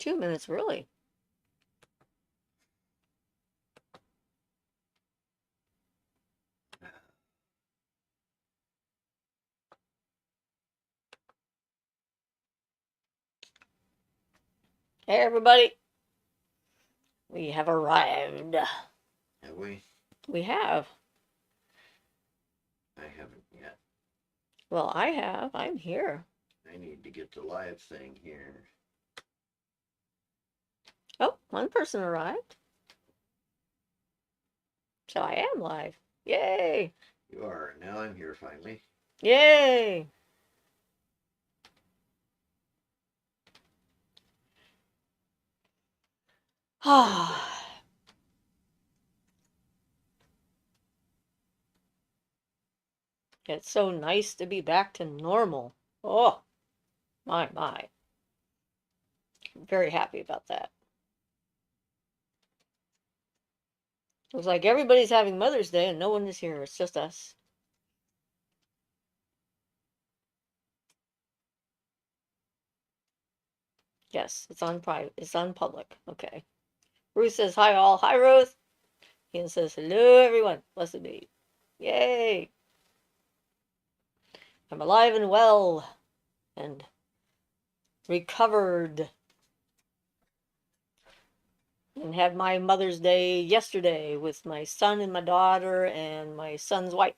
2 minutes, really. Hey, everybody. We have arrived. Have we? We have. I haven't yet. Well, I have. I'm here. I need to get the live thing here. Oh, one person arrived. So I am live. Yay! You are. Now I'm here finally. Yay! Ah. It's so nice to be back to normal. Oh, my. I'm very happy about that. Looks like everybody's having Mother's Day and no one is here. It's just us. Yes, it's on private. It's on public. Okay. Ruth says hi all. Hi Ruth. Ian says hello everyone. Blessed be. Yay. I'm alive and well and recovered and had my Mother's Day yesterday with my son and my daughter and my son's wife.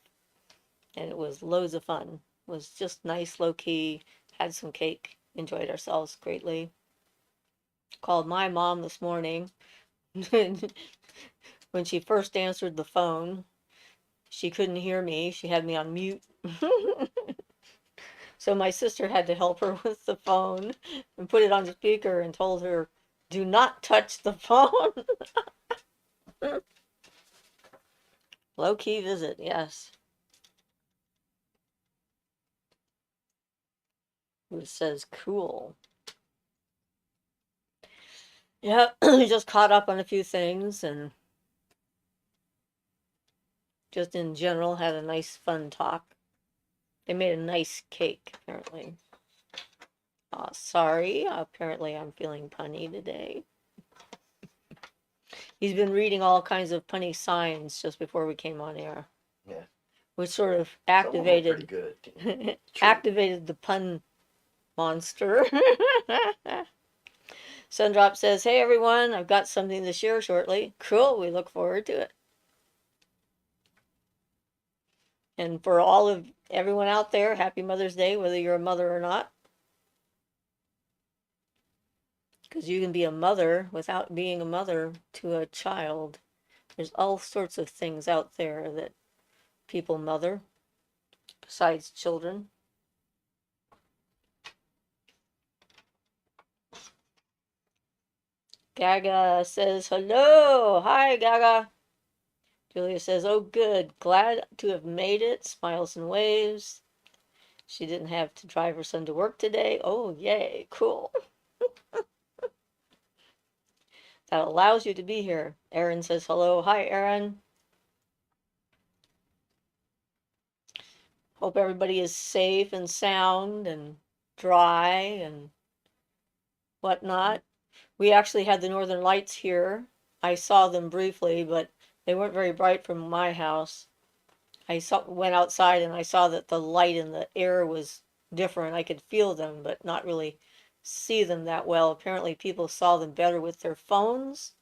And it was loads of fun. It was just nice, low key. Had some cake. Enjoyed ourselves greatly. Called my mom this morning. When she first answered the phone, she couldn't hear me. She had me on mute. So my sister had to help her with the phone and put it on the speaker and told her, do not touch the phone. Low key visit, yes. It says cool. Yeah, just caught up on a few things and just in general had a nice fun talk. They made a nice cake, apparently. Sorry, apparently I'm feeling punny today. He's been reading all kinds of punny signs just before we came on air. Yeah. Which sort of Pretty activated good. activated the pun monster. Sundrop says, hey everyone, I've got something to share shortly. Cool, we look forward to it. And for all of everyone out there, happy Mother's Day, whether you're a mother or not. Because you can be a mother without being a mother to a child. There's all sorts of things out there that people mother besides children. Gaga says hello. Hi, Gaga. Julia says, oh, good. Glad to have made it. Smiles and waves. She didn't have to drive her son to work today. Oh, yay. Cool. That allows you to be here. Aaron says hello. Hi, Aaron. Hope everybody is safe and sound and dry and whatnot. We actually had the northern lights here. I saw them briefly, but they weren't very bright from my house. Went outside and I saw that the light in the air was different. I could feel them, but not really see them that well. Apparently, people saw them better with their phones.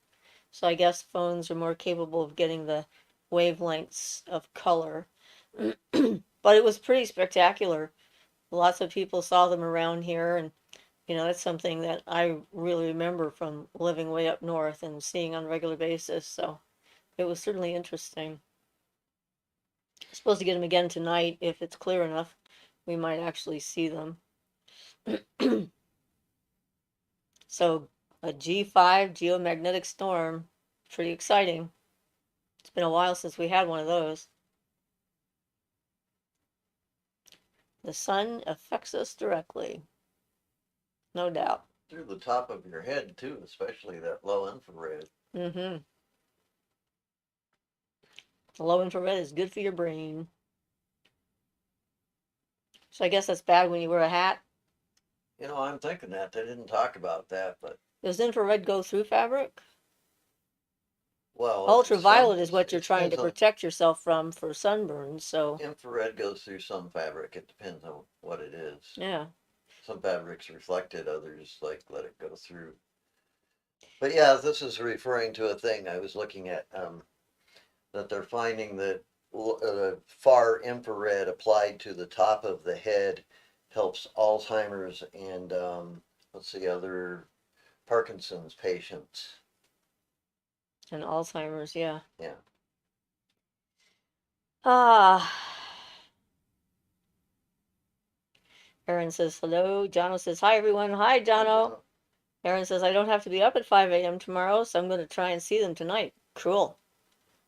So I guess phones are more capable of getting the wavelengths of color. But it was pretty spectacular. Lots of people saw them around here, and that's something that I really remember from living way up north and seeing on a regular basis. So it was certainly interesting. I'm supposed to get them again tonight if it's clear enough. We might actually see them. So a G5 geomagnetic storm, pretty exciting. It's been a while since we had one of those. The sun affects us directly. No doubt. Through the top of your head, too, especially that low infrared. Mm-hmm. The low infrared is good for your brain. So I guess that's bad when you wear a hat. I'm thinking that. They didn't talk about that, but Does infrared go through fabric? Well, Ultraviolet is what you're it trying depends to on, protect yourself from for sunburns, so infrared goes through some fabric. It depends on what it is. yeah. Some fabrics reflect it, others like let it go through. But yeah, this is referring to a thing I was looking at, that they're finding that far infrared applied to the top of the head helps Alzheimer's and what's the other, Parkinson's patients. And Alzheimer's, yeah. Yeah. Ah. Erin says hello. Jono says hi everyone. Hi Jono. Erin says I don't have to be up at 5 a.m. tomorrow, so I'm going to try and see them tonight. Cool.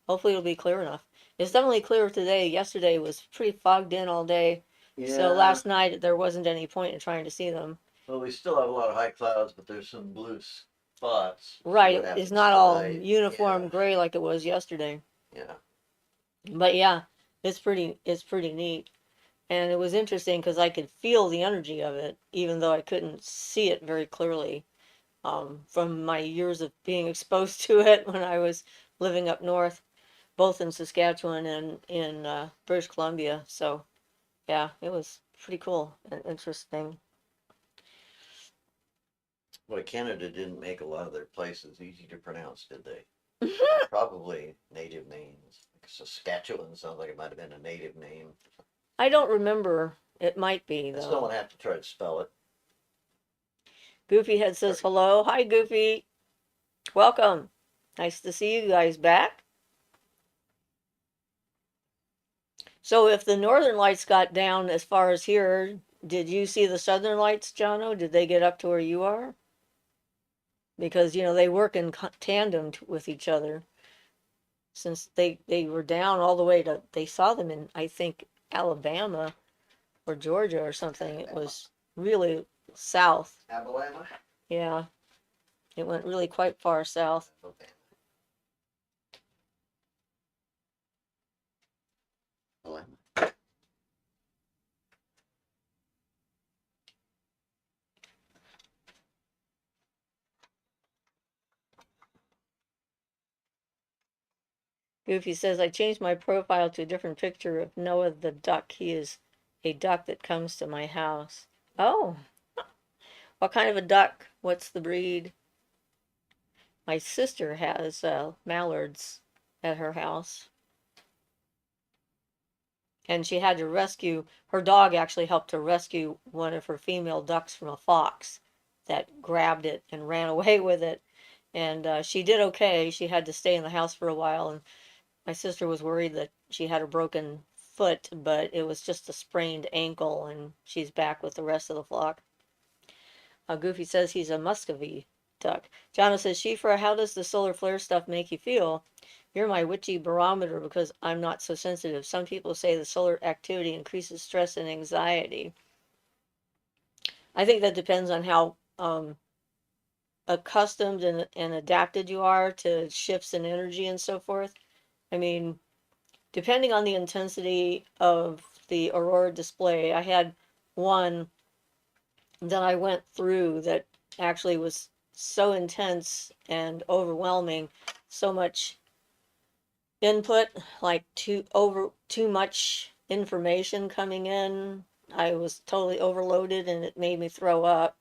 Hopefully it'll be clear enough. It's definitely clearer today. Yesterday was pretty fogged in all day. So Yeah. last night there wasn't any point in trying to see them. Well, we still have a lot of high clouds, but there's some blue spots. See Right, what it's happens not all tonight. uniform Yeah. gray like it was yesterday. Yeah. But yeah, it's pretty neat. And it was interesting because I could feel the energy of it, even though I couldn't see it very clearly, from my years of being exposed to it when I was living up north, both in Saskatchewan and in British Columbia. So yeah, it was pretty cool and interesting. Boy, Canada didn't make a lot of their places easy to pronounce, did they? Probably native names. Like Saskatchewan sounds like it might have been a native name. I don't remember. It might be I still though. want to have to try to spell it. Goofy Head says Sorry. hello. Hi Goofy. Welcome. Nice to see you guys back. So if the northern lights got down as far as here, did you see the southern lights, Jono? Did they get up to where you are? Because they work in tandem with each other. Since they were down all the way to, they saw them in, I think, Alabama or Georgia or something. It Alabama. was really south. Alabama. Yeah, it went really quite far south. Alabama. Goofy says, I changed my profile to a different picture of Noah the duck. He is a duck that comes to my house. Oh, what kind of a duck? What's the breed? My sister has mallards at her house. And she had to rescue, her dog actually helped to rescue one of her female ducks from a fox that grabbed it and ran away with it. And she did okay. She had to stay in the house for a while. And my sister was worried that she had a broken foot, but it was just a sprained ankle, and she's back with the rest of the flock. Goofy says he's a Muscovy duck. Jana says, Siofra, how does the solar flare stuff make you feel? You're my witchy barometer because I'm not so sensitive. Some people say the solar activity increases stress and anxiety. I think that depends on how accustomed and adapted you are to shifts in energy and so forth. I mean, depending on the intensity of the aurora display, I had one that I went through that actually was so intense and overwhelming, so much input, like too much information coming in. I was totally overloaded and it made me throw up.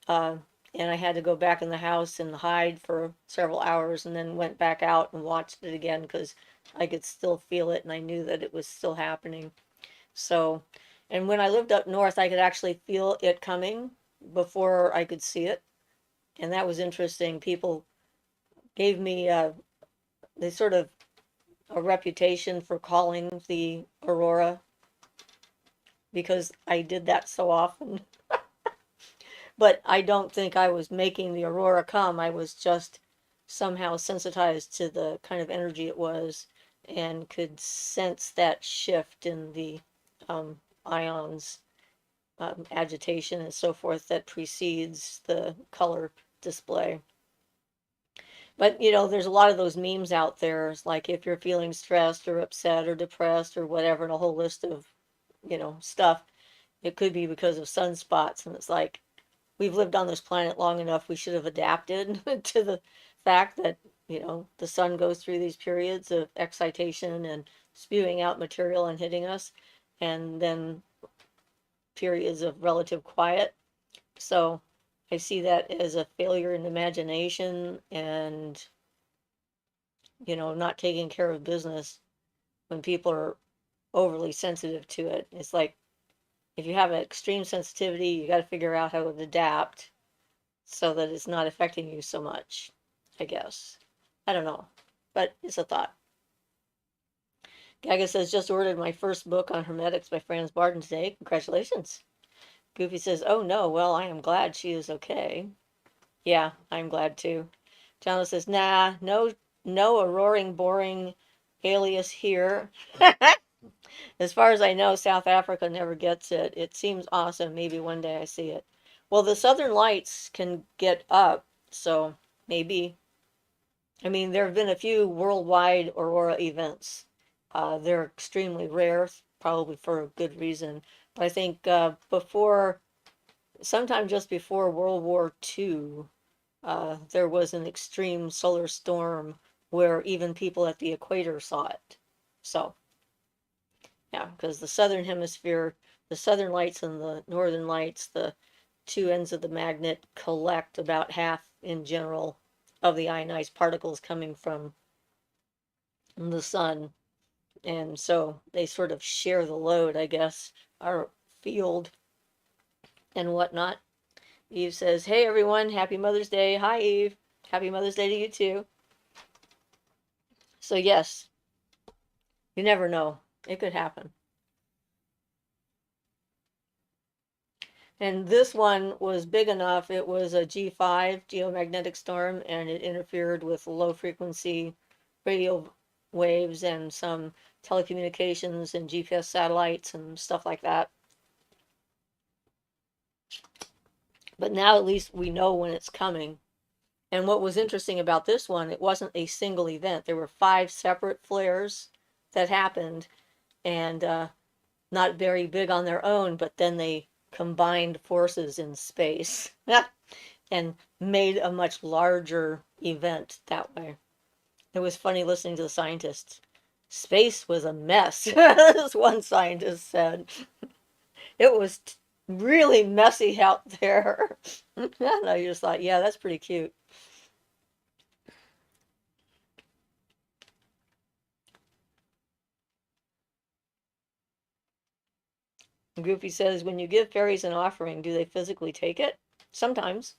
Uh, and I had to go back in the house and hide for several hours and then went back out and watched it again because I could still feel it and I knew that it was still happening. So, and when I lived up north, I could actually feel it coming before I could see it. And that was interesting. People gave me they sort of a reputation for calling the aurora because I did that so often. But I don't think I was making the aurora come. I was just somehow sensitized to the kind of energy it was and could sense that shift in the ions, agitation, and so forth that precedes the color display. But there's a lot of those memes out there. It's like if you're feeling stressed or upset or depressed or whatever, and a whole list of stuff. It could be because of sunspots, and it's like we've lived on this planet long enough, we should have adapted to the fact that, the sun goes through these periods of excitation and spewing out material and hitting us, and then periods of relative quiet. So I see that as a failure in imagination and, not taking care of business when people are overly sensitive to it. It's like if you have an extreme sensitivity, you got to figure out how to adapt so that it's not affecting you so much, I guess. I don't know, but it's a thought. Gaga says, just ordered my first book on hermetics by Franz Barton today. Congratulations. Goofy says, oh no, well, I am glad she is okay. Yeah, I'm glad too. Jonathan says, nah, no, no, a roaring, boring alias here. As far as I know, South Africa never gets it. It seems awesome. Maybe one day I see it. Well, the Southern Lights can get up, so maybe. I mean, there have been a few worldwide aurora events. They're extremely rare, probably for a good reason. But I think sometime just before World War II, there was an extreme solar storm where even people at the equator saw it. So, yeah, because the southern hemisphere, the southern lights and the northern lights, the two ends of the magnet collect about half in general of the ionized particles coming from the sun. And so they sort of share the load, I guess, our field and whatnot. Eve says, hey everyone, happy Mother's Day. Hi, Eve. Happy Mother's Day to you too. So, yes, you never know. It could happen. And this one was big enough. It was a G5 geomagnetic storm, and it interfered with low frequency radio waves and some telecommunications and GPS satellites and stuff like that. But now at least we know when it's coming. And what was interesting about this one, it wasn't a single event. There were 5 separate flares that happened, and not very big on their own, but then they combined forces in space and made a much larger event that way. It was funny listening to the scientists. Space was a mess, as one scientist said. It was really messy out there. And I just thought, yeah, that's pretty cute. Goofy says, when you give fairies an offering, do they physically take it? Sometimes.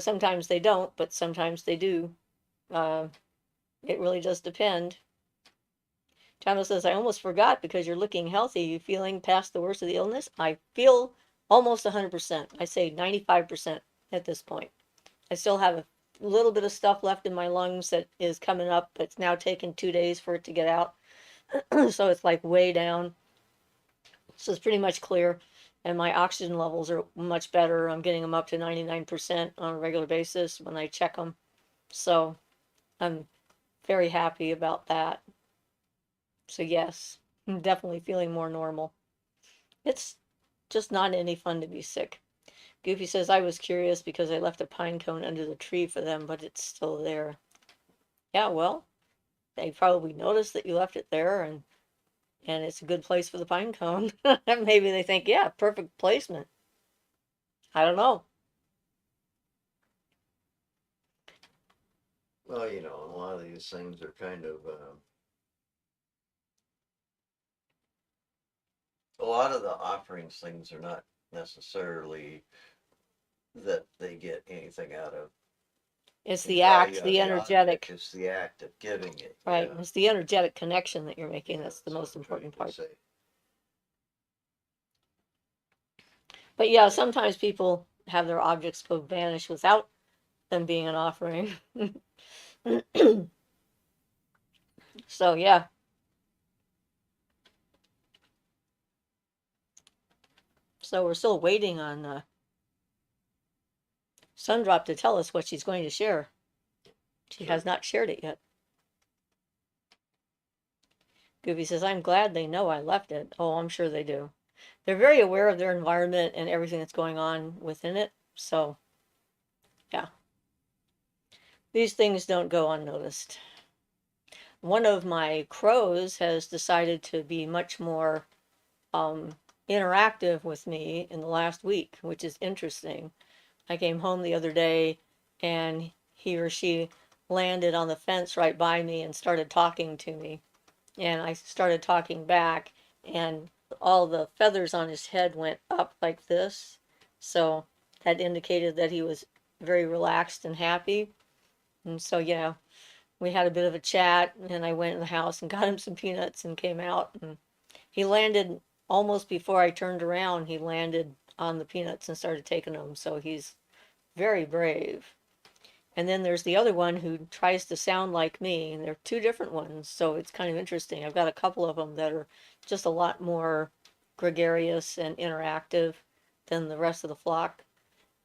Sometimes they don't, but sometimes they do. Uh, it really does depend. Chano says, I almost forgot because you're looking healthy. You feeling past the worst of the illness? I feel almost 100%. I say 95% at this point. I still have a little bit of stuff left in my lungs that is coming up. It's now taken 2 days for it to get out. So it's like way down. So it's pretty much clear. And my oxygen levels are much better. I'm getting them up to 99% on a regular basis when I check them. So I'm very happy about that. So yes, I'm definitely feeling more normal. It's just not any fun to be sick. Goofy says, I was curious because I left a pine cone under the tree for them, but it's still there. Yeah, well, they probably noticed that you left it there, and it's a good place for the pine cone. Maybe they think, yeah, perfect placement. I don't know. Well, a lot of these things are kind of a lot of the offerings things are not necessarily that they get anything out of It's any the value act, out of the the object. energetic, It's the act of giving it. right? Yeah. It's the energetic connection that you're making Yeah, that's the that's what most I'm trying important to part. say. But yeah, sometimes people have their objects go vanish without them being an offering. So yeah, so we're still waiting on Sundrop to tell us what she's going to share. She Sure. has not shared it yet. Goofy says, I'm glad they know I left it. Oh, I'm sure they do. They're very aware of their environment and everything that's going on within it. So, yeah, these things don't go unnoticed. One of my crows has decided to be much more um, interactive with me in the last week, which is interesting. I came home the other day and he or she landed on the fence right by me and started talking to me. And I started talking back, and all the feathers on his head went up like this. So that indicated that he was very relaxed and happy. And so, yeah, we had a bit of a chat, and I went in the house and got him some peanuts and came out. And he landed almost before I turned around. He landed on the peanuts and started taking them. So he's very brave. And then there's the other one who tries to sound like me, and they're two different ones. So it's kind of interesting. I've got a couple of them that are just a lot more gregarious and interactive than the rest of the flock.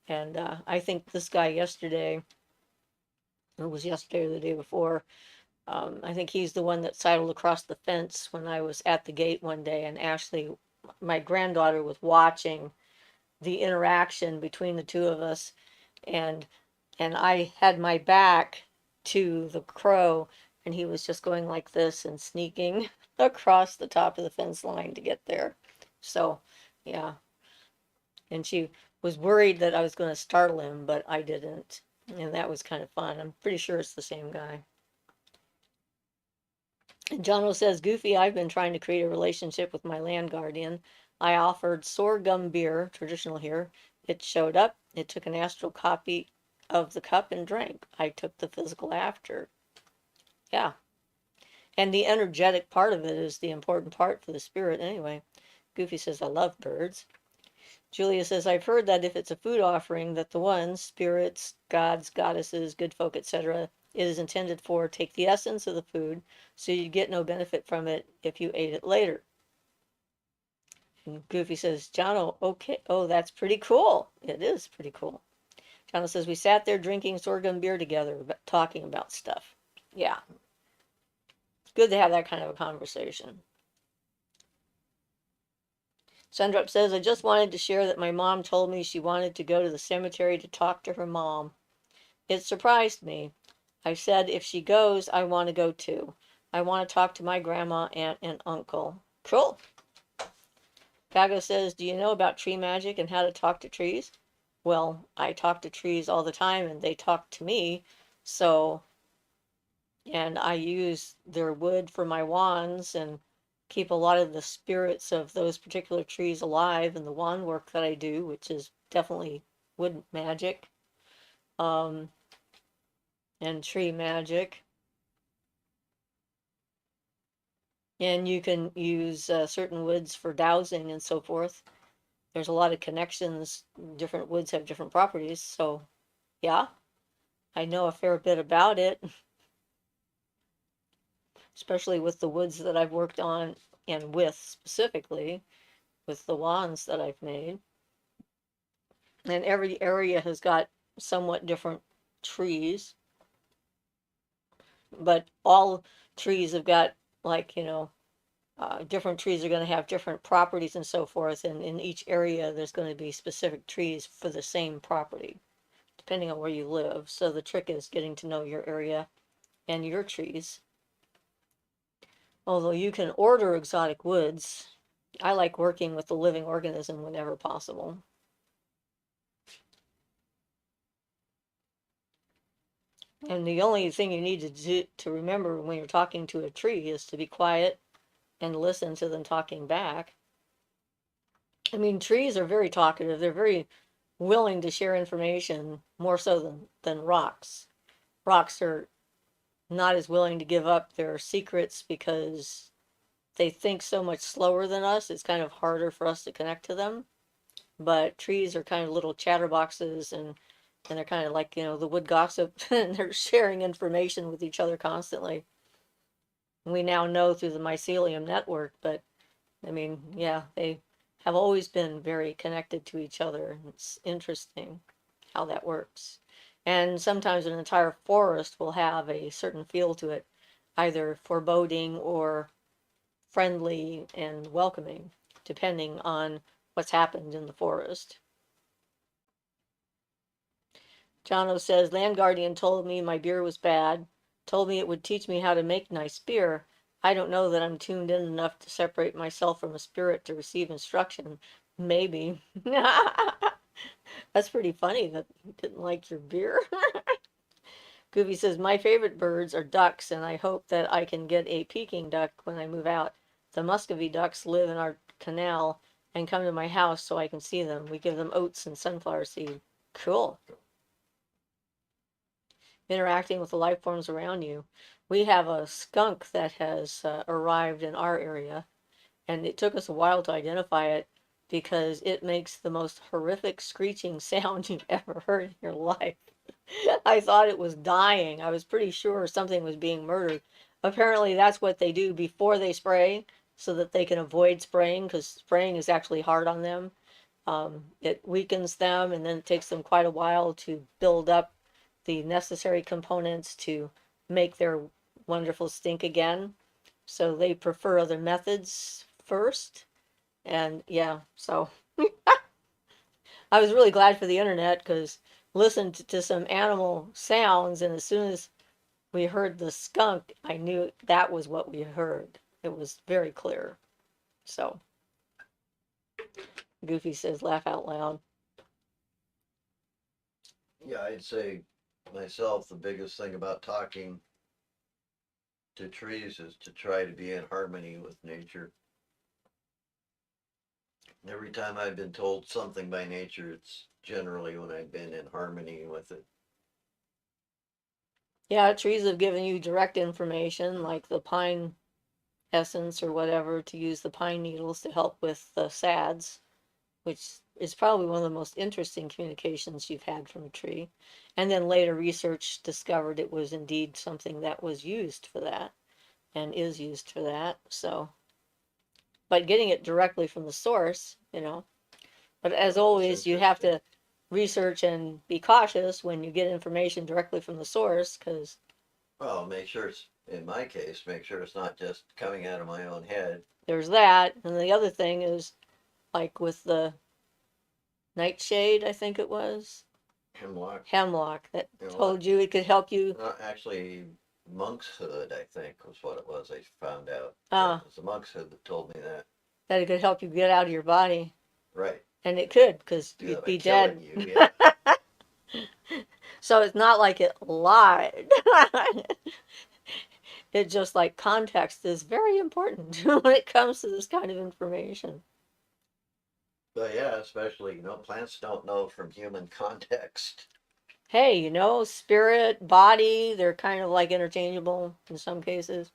And I think this guy yesterday, or it was yesterday or the day before, I think he's the one that sidled across the fence when I was at the gate one day, and Ashley, my granddaughter, was watching the interaction between the two of us, and I had my back to the crow, and he was just going like this and sneaking across the top of the fence line to get there. So, yeah, and she was worried that I was going to startle him, but I didn't, and that was kind of fun. I'm pretty sure it's the same guy. Jono says, Goofy, I've been trying to create a relationship with my land guardian. I offered sorghum beer, traditional here. It showed up. It took an astral copy of the cup and drank. I took the physical after. Yeah. And the energetic part of it is the important part for the spirit anyway. Goofy says, I love birds. Julia says, I've heard that if it's a food offering, that the ones, spirits, gods, goddesses, good folk, etc., it is intended for, take the essence of the food, so you get no benefit from it if you ate it later. And Goofy says, Jono, okay, oh, that's pretty cool. It is pretty cool. Jono says, we sat there drinking sorghum beer together, talking about stuff. Yeah, it's good to have that kind of a conversation. Sundrup says, I just wanted to share that my mom told me she wanted to go to the cemetery to talk to her mom. It surprised me. I said, if she goes, I want to go too. I want to talk to my grandma, aunt, and uncle. Cool. Gago says, do you know about tree magic and how to talk to trees? Well, I talk to trees all the time and they talk to me. So, and I use their wood for my wands and keep a lot of the spirits of those particular trees alive in the wand work that I do, which is definitely wood magic and tree magic. And you can use certain woods for dowsing and so forth. There's a lot of connections. Different woods have different properties. So, yeah, I know a fair bit about it, especially with the woods that I've worked on and with specifically with the wands that I've made. And every area has got somewhat different trees, but all trees have got, like, different trees are going to have different properties and so forth. And in each area, there's going to be specific trees for the same property, depending on where you live. So the trick is getting to know your area and your trees. Although you can order exotic woods, I like working with the living organism whenever possible. And the only thing you need to do to remember when you're talking to a tree is to be quiet and listen to them talking back. I mean, trees are very talkative. They're very willing to share information more so than rocks. Rocks are not as willing to give up their secrets because they think so much slower than us. It's kind of harder for us to connect to them. But trees are kind of little chatterboxes and they're kind of like, the wood gossip and they're sharing information with each other constantly. We now know through the mycelium network, but I mean, yeah, they have always been very connected to each other. It's interesting how that works. And sometimes an entire forest will have a certain feel to it, either foreboding or friendly and welcoming, depending on what's happened in the forest. Jono says, Land Guardian told me my beer was bad, told me it would teach me how to make nice beer. I don't know that I'm tuned in enough to separate myself from a spirit to receive instruction. Maybe. That's pretty funny that he didn't like your beer. Goofy says, my favorite birds are ducks, and I hope that I can get a Peking duck when I move out. The Muscovy ducks live in our canal and come to my house so I can see them. We give them oats and sunflower seed. Cool. Interacting with the life forms around you. We have a skunk that has arrived in our area, and it took us a while to identify it because it makes the most horrific screeching sound you've ever heard in your life. I thought it was dying. I was pretty sure something was being murdered. Apparently, that's what they do before they spray so that they can avoid spraying because spraying is actually hard on them. It weakens them and then it takes them quite a while to build up the necessary components to make their wonderful stink again. So they prefer other methods first. And yeah, so I was really glad for the internet because listened to some animal sounds, and as soon as we heard the skunk, I knew that was what we heard. It was very clear. So Goofy says, laugh out loud. Yeah, I'd say myself the biggest thing about talking to trees is to try to be in harmony with nature. Every time I've been told something by nature, it's generally when I've been in harmony with it. Yeah, trees have given you direct information like the pine essence or whatever to use the pine needles to help with the SADS, which is probably one of the most interesting communications you've had from a tree. And then later research discovered it was indeed something that was used for that and is used for that. So, but getting it directly from the source, but as Well, it's always, you have interesting. to research and be cautious when you get information directly from the source because Well, make sure it's, in my case, make sure it's not just coming out of my own head. there's that. And the other thing is like with the nightshade, I think it was Hemlock, hemlock that you know what? told you it could help you. Actually, monk's hood, I think, was what it was. I found out. Yeah, Uh, it was the monk's hood that told me that. that it could help you get out of your body. Right. And it could, because Do you'd that by be killing dead. you, yeah. So it's not like it lied. It just like context is very important when it comes to this kind of information. But yeah, especially, plants don't know from human context. Hey, spirit, body, they're kind of like interchangeable in some cases.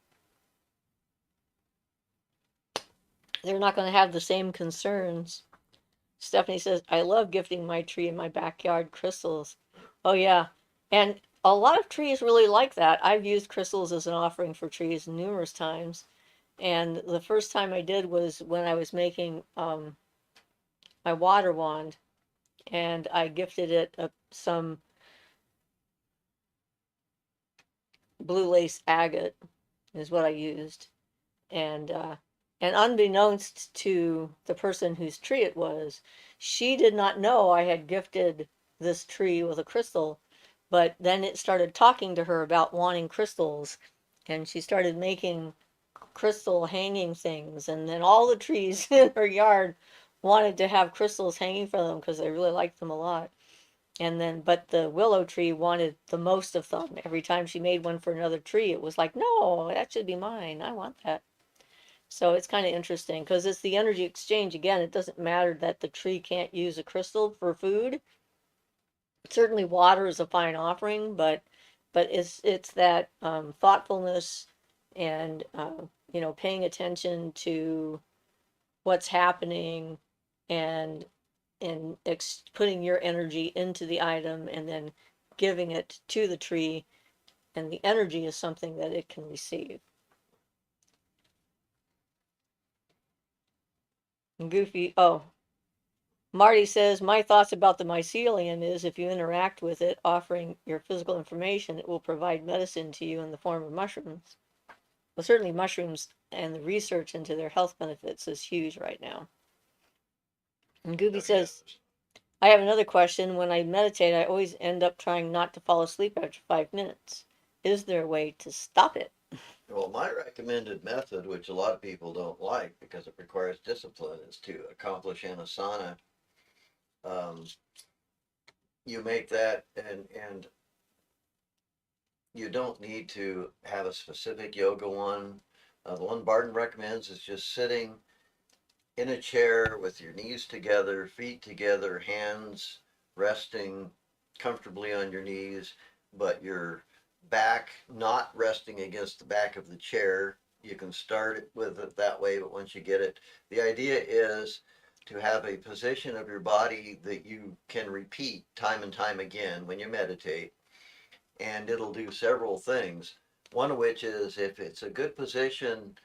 They're not going to have the same concerns. Stephanie says, I love gifting my tree in my backyard crystals. Oh, yeah. And a lot of trees really like that. I've used crystals as an offering for trees numerous times. And the first time I did was when I was making my water wand, and I gifted it some blue lace agate, is what I used. And unbeknownst to the person whose tree it was, she did not know I had gifted this tree with a crystal. But then it started talking to her about wanting crystals, and she started making crystal hanging things. And then all the trees in her yard wanted to have crystals hanging for them because they really liked them a lot. And then, but the willow tree wanted the most of them. Every time she made one for another tree, it was like, no, that should be mine. I want that. So it's kind of interesting because it's the energy exchange again. It doesn't matter that the tree can't use a crystal for food. Certainly, water is a fine offering, but it's that thoughtfulness and paying attention to what's happening and putting your energy into the item and then giving it to the tree, and the energy is something that it can receive. And Goofy, oh, Marty says, my thoughts about the mycelium is if you interact with it, offering your physical information, it will provide medicine to you in the form of mushrooms. Well, certainly mushrooms and the research into their health benefits is huge right now. And Goofy Oh, yeah. says, I have another question. When I meditate, I always end up trying not to fall asleep after 5 minutes. Is there a way to stop it? Well, my recommended method, which a lot of people don't like because it requires discipline, is to accomplish anasana. Um, you make that, and you don't need to have a specific yoga one. The one Barton recommends is just sitting in a chair with your knees together, feet together, hands resting comfortably on your knees, but your back not resting against the back of the chair. You can start it with it that way, but once you get it, the idea is to have a position of your body that you can repeat time and time again when you meditate, and it'll do several things. One of which is, if it's a good position,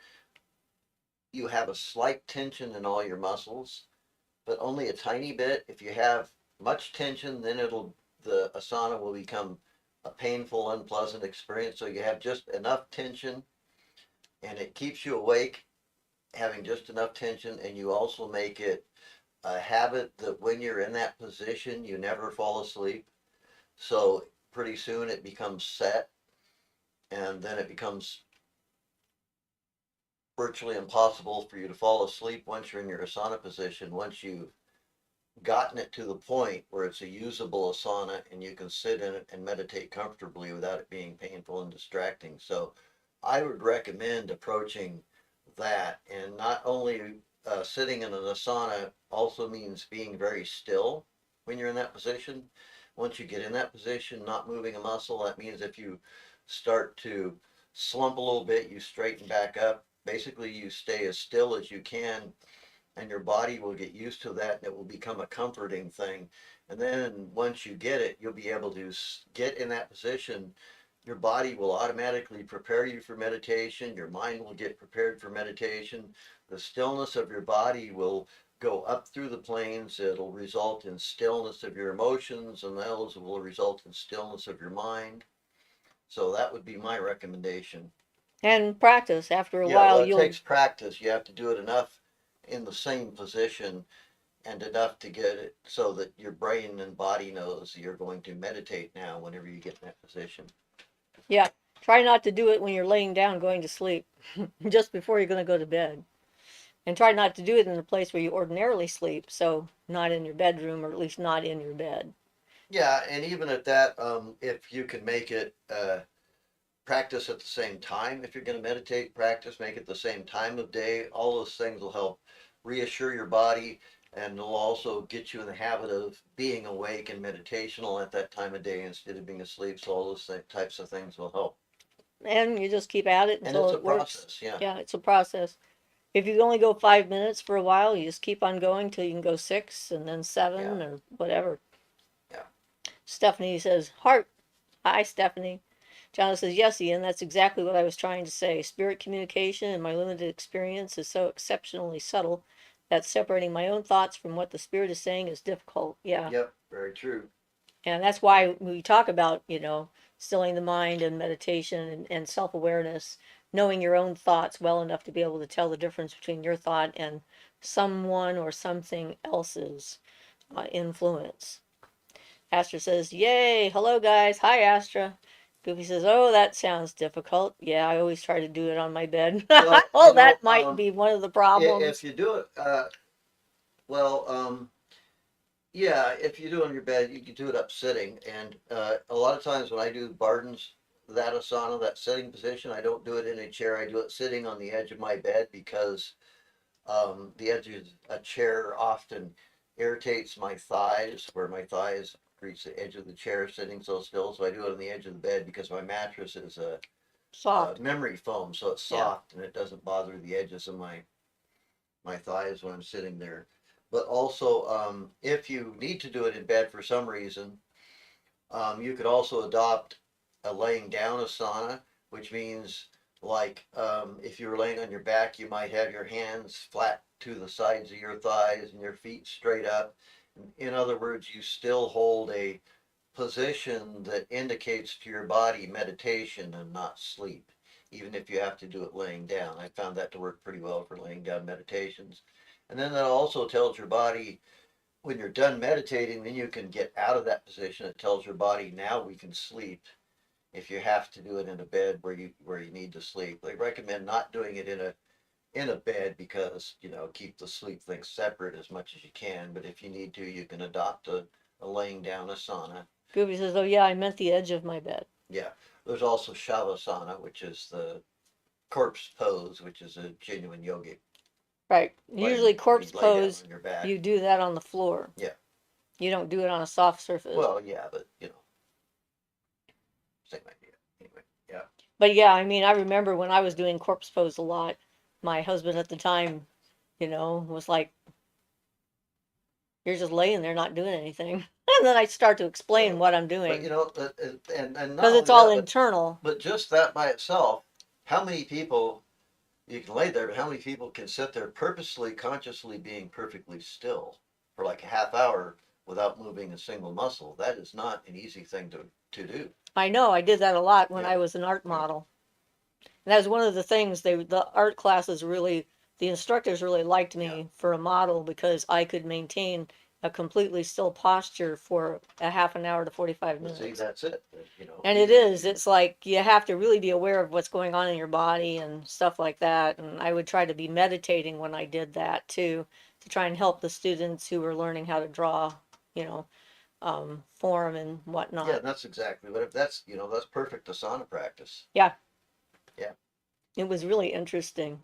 you have a slight tension in all your muscles, but only a tiny bit. If you have much tension, then the asana will become a painful, unpleasant experience. So you have just enough tension, and it keeps you awake, having just enough tension, and you also make it a habit that when you're in that position, you never fall asleep. So pretty soon it becomes set, and then it becomes virtually impossible for you to fall asleep once you're in your asana position. Once you've gotten it to the point where it's a usable asana and you can sit in it and meditate comfortably without it being painful and distracting. So I would recommend approaching that. And not only sitting in an asana also means being very still when you're in that position. Once you get in that position, not moving a muscle, that means if you start to slump a little bit, you straighten back up. Basically, you stay as still as you can, and your body will get used to that, and it will become a comforting thing. And then once you get it, you'll be able to get in that position. Your body will automatically prepare you for meditation. Your mind will get prepared for meditation. The stillness of your body will go up through the planes. It'll result in stillness of your emotions, and those will result in stillness of your mind. So that would be my recommendation. And practice. After a Yeah, while, well, it you'll. takes practice. You have to do it enough in the same position and enough to get it so that your brain and body knows you're going to meditate now whenever you get in that position. Yeah. Try not to do it when you're laying down going to sleep, just before you're going to go to bed. And try not to do it in the place where you ordinarily sleep, so not in your bedroom, or at least not in your bed. Yeah, and even at that, if you can make it practice at the same time, if you're going to meditate, practice, make it the same time of day. All those things will help reassure your body, and they'll also get you in the habit of being awake and meditational at that time of day instead of being asleep. So all those types of things will help. And you just keep at it And until it's a it works. process, yeah. Yeah, it's a process. If you only go 5 minutes for a while, you just keep on going till you can go six and then Yeah, seven or whatever. yeah. Stephanie says, Heart. Hi, Stephanie. John says, Yes, Ian, that's exactly what I was trying to say. Spirit communication in my limited experience is so exceptionally subtle that separating my own thoughts from what the spirit is saying is difficult. Yeah. Yep, very true. And that's why we talk about, stilling the mind and meditation and self awareness, knowing your own thoughts well enough to be able to tell the difference between your thought and someone or something else's influence. Astra says, Yay! Hello, guys. Hi, Astra. Goofy says, Oh, that sounds difficult. Yeah, I always try to do it on my bed. Well, Oh, that might be one of the if problems. you do it, well, yeah, if you do it on your bed, you can do it up sitting. And a lot of times when I do Barton's, that asana, that sitting position, I don't do it in a chair. I do it sitting on the edge of my bed because the edge of a chair often irritates my thighs, where my thighs reach the edge of the chair sitting so still. So I do it on the edge of the bed because my mattress is a Soft. memory foam, so it's Yeah. soft and it doesn't bother the edges of my thighs when I'm sitting there. But also, if you need to do it in bed for some reason, you could also adopt a laying down asana, which means, like, if you were laying on your back, you might have your hands flat to the sides of your thighs and your feet straight up. In other words, you still hold a position that indicates to your body meditation and not sleep, even if you have to do it laying down. I found that to work pretty well for laying down meditations. And then that also tells your body when you're done meditating, then you can get out of that position. It tells your body now we can sleep. If you have to do it in a bed where you need to sleep, they recommend not doing it in a bed because keep the sleep things separate as much as you can. But if you need to, you can adopt a laying down asana. Goofy says, "Oh yeah, I meant the edge of my bed." Yeah, there's also shavasana, which is the corpse pose, which is a genuine yogic Right. way Usually corpse you lay down pose, on your back. you do that on the floor. Yeah. You don't do it on a soft surface. Well, yeah, but same idea. Anyway, yeah. But yeah, I mean, I remember when I was doing corpse pose a lot, my husband at the time, was like, "You're just laying there not doing anything." And then I start to explain Well, what I'm but doing and not because it's only all that, internal. but just that by itself, how many people you can lay there, but how many people can sit there purposely, consciously being perfectly still for like a half hour without moving a single muscle? That is not an easy thing to do. I know I did that a lot when Yeah. I was an art model. And that was one of the things the art classes really, the instructors really liked Yeah. me for a model because I could maintain a completely still posture for a half an hour to 45 But see, minutes. that's it. And it is, it's like you have to really be aware of what's going on in your body and stuff like that. And I would try to be meditating when I did that too, to try and help the students who were learning how to draw, form and Yeah, whatnot. that's exactly what if that's perfect asana practice. Yeah, Yeah. it was really interesting.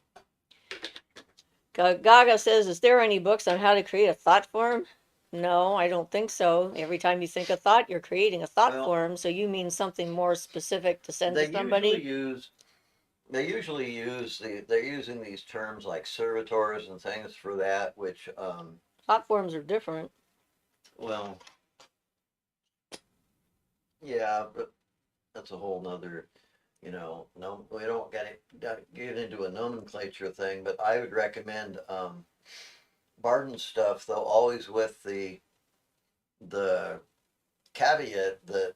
Gaga says, "Is there any books on how to create a thought form?" No, I don't think so. Every time you think a thought, you're creating a thought Well, form. So you mean something more specific to send to they usually somebody? use they're using these terms like servitors and things for that, which Thought forms are different. well, yeah, but that's a whole nother, no, we don't get into a nomenclature thing, but I would recommend Barden stuff though, always with the caveat that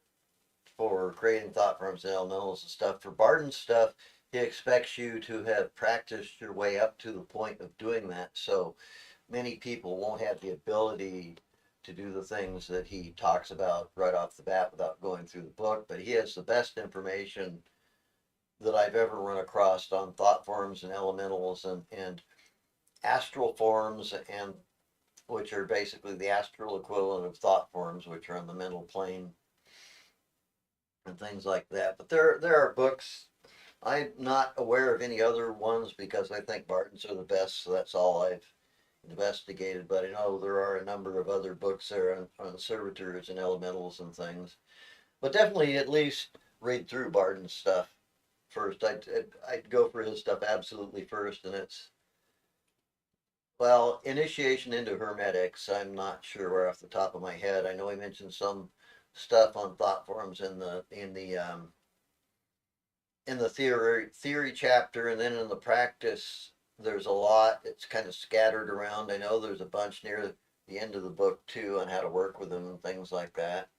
for creating thought forms and elementals and stuff, for Barden stuff, he expects you to have practiced your way up to the point of doing that. So many people won't have the ability to do the things that he talks about right off the bat without going through the book, but he has the best information that I've ever run across on thought forms and elementals and astral forms, and which are basically the astral equivalent of thought forms, which are on the mental plane and things like that. But there are books. I'm not aware of any other ones because I think Barton's are the best, so that's all I've investigated. But I know there are a number of other books there on servitors and elementals and things. But definitely at least read through Barton's stuff first. I'd go for his stuff absolutely first, and it's well, initiation into hermetics. I'm not sure where off the top of my head. I know he mentioned some stuff on thought forms in the theory chapter, and then in the practice there's a lot. It's kind of scattered around. I know there's a bunch near the end of the book too on how to work with them and things like that.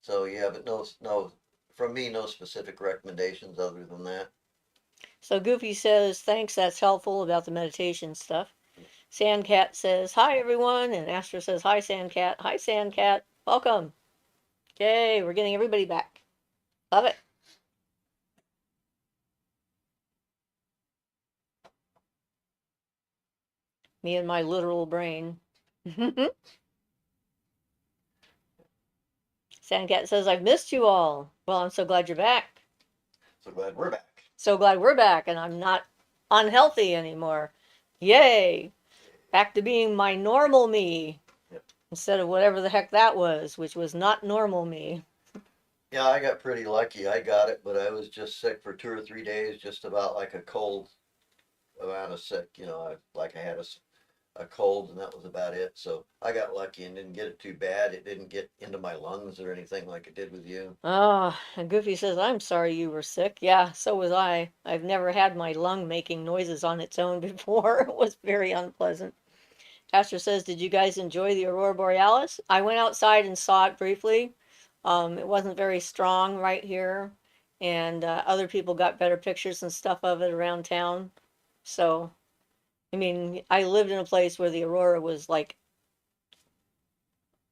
So yeah, but no, from me no specific recommendations other than that. So Goofy says, "Thanks, that's helpful about the meditation stuff." Sandcat says, "Hi everyone." And Astra says, "Hi Sandcat." Hi Sandcat. Welcome. Yay, we're getting everybody back. Love it. Me and my literal brain. Sandcat says, "I've missed you all." Well, I'm so glad you're back. So glad we're back. So glad we're back and I'm not unhealthy anymore. Yay. Back to being my normal me Yep. instead of whatever the heck that was, which was not normal me. Yeah, I got pretty lucky. I got it, but I was just sick for 2 or 3 days, just about like a cold amount of sick. Like I had a cold, and that was about it. So I got lucky and didn't get it too bad. It didn't get into my lungs or anything like it did with you. Ah, and Goofy says, "I'm sorry you were sick." Yeah, so was I. I've never had my lung making noises on its own before. It was very unpleasant. Astor says, "Did you guys enjoy the Aurora Borealis?" I went outside and saw it briefly. It wasn't very strong right here, and other people got better pictures and stuff of it around town. So, I mean, I lived in a place where the aurora was like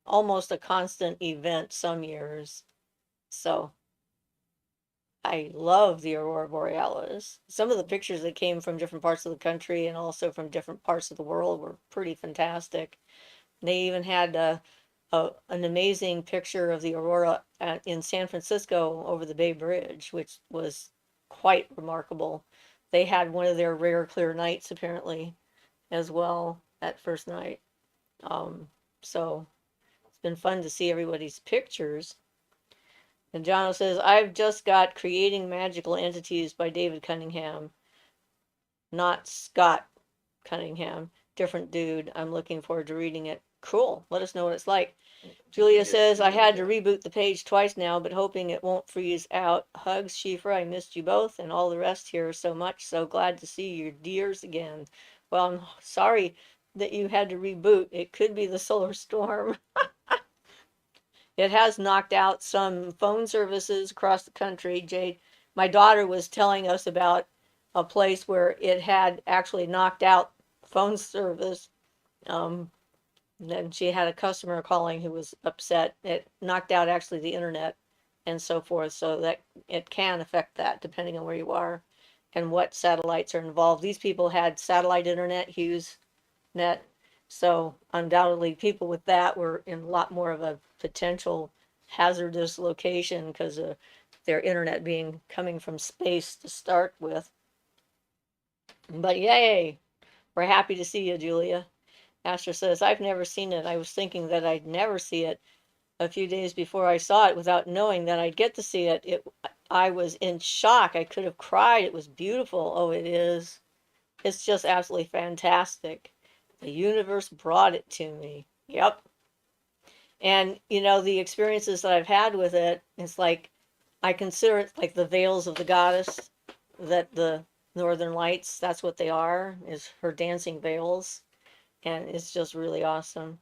almost a constant event some years. So I love the aurora borealis. Some of the pictures that came from different parts of the country and also from different parts of the world were pretty fantastic. They even had an amazing picture of the aurora in San Francisco over the Bay Bridge, which was quite remarkable. They had one of their rare clear nights apparently as well that first night. So it's been fun to see everybody's pictures. And Jono says, I've just got Creating Magical Entities by David Cunningham, not Scott Cunningham. Different dude. I'm looking forward to reading it. Cool. Let us know what it's like. Julia says, I had to reboot the page twice now, but hoping it won't freeze out. Hugs, Siofra. I missed you both and all the rest here so much. So glad to see your dears again. Well, I'm sorry that you had to reboot. It could be the solar storm. It has knocked out some phone services across the country. Jade, my daughter was telling us about a place where it had actually knocked out phone service. Um, then she had a customer calling who was upset. It knocked out actually the internet and so forth. So that it can affect that depending on where you are and what satellites are involved. These people had satellite internet, Hughes net. So undoubtedly people with that were in a lot more of a potential hazardous location because of their internet being coming from space to start with. But yay, we're happy to see you, Julia. Astra says, I've never seen it. I was thinking that I'd never see it a few days before I saw it without knowing that I'd get to see it. I was in shock. I could have cried. It was beautiful. Oh, it is. It's just absolutely fantastic. The universe brought it to me. Yep. And, the experiences that I've had with it, it's like I consider it like the veils of the goddess, that the Northern Lights, that's what they are, is her dancing veils. And it's just really awesome.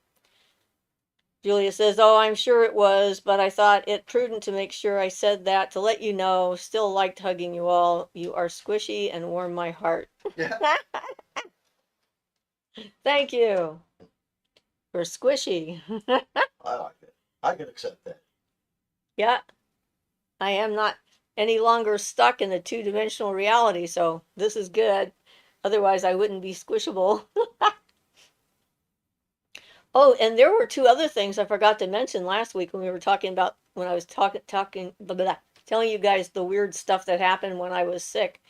Julia says, oh, I'm sure it was, but I thought it prudent to make sure I said that to let you know. Still liked hugging you all. You are squishy and warm my heart. Yeah, Thank you. For squishy. I like it. I can accept that. Yeah, I am not any longer stuck in a two-dimensional reality, so this is good. Otherwise, I wouldn't be squishable. Oh, and there were two other things I forgot to mention last week when we were talking about when I was talking blah, blah, blah, telling you guys the weird stuff that happened when I was sick.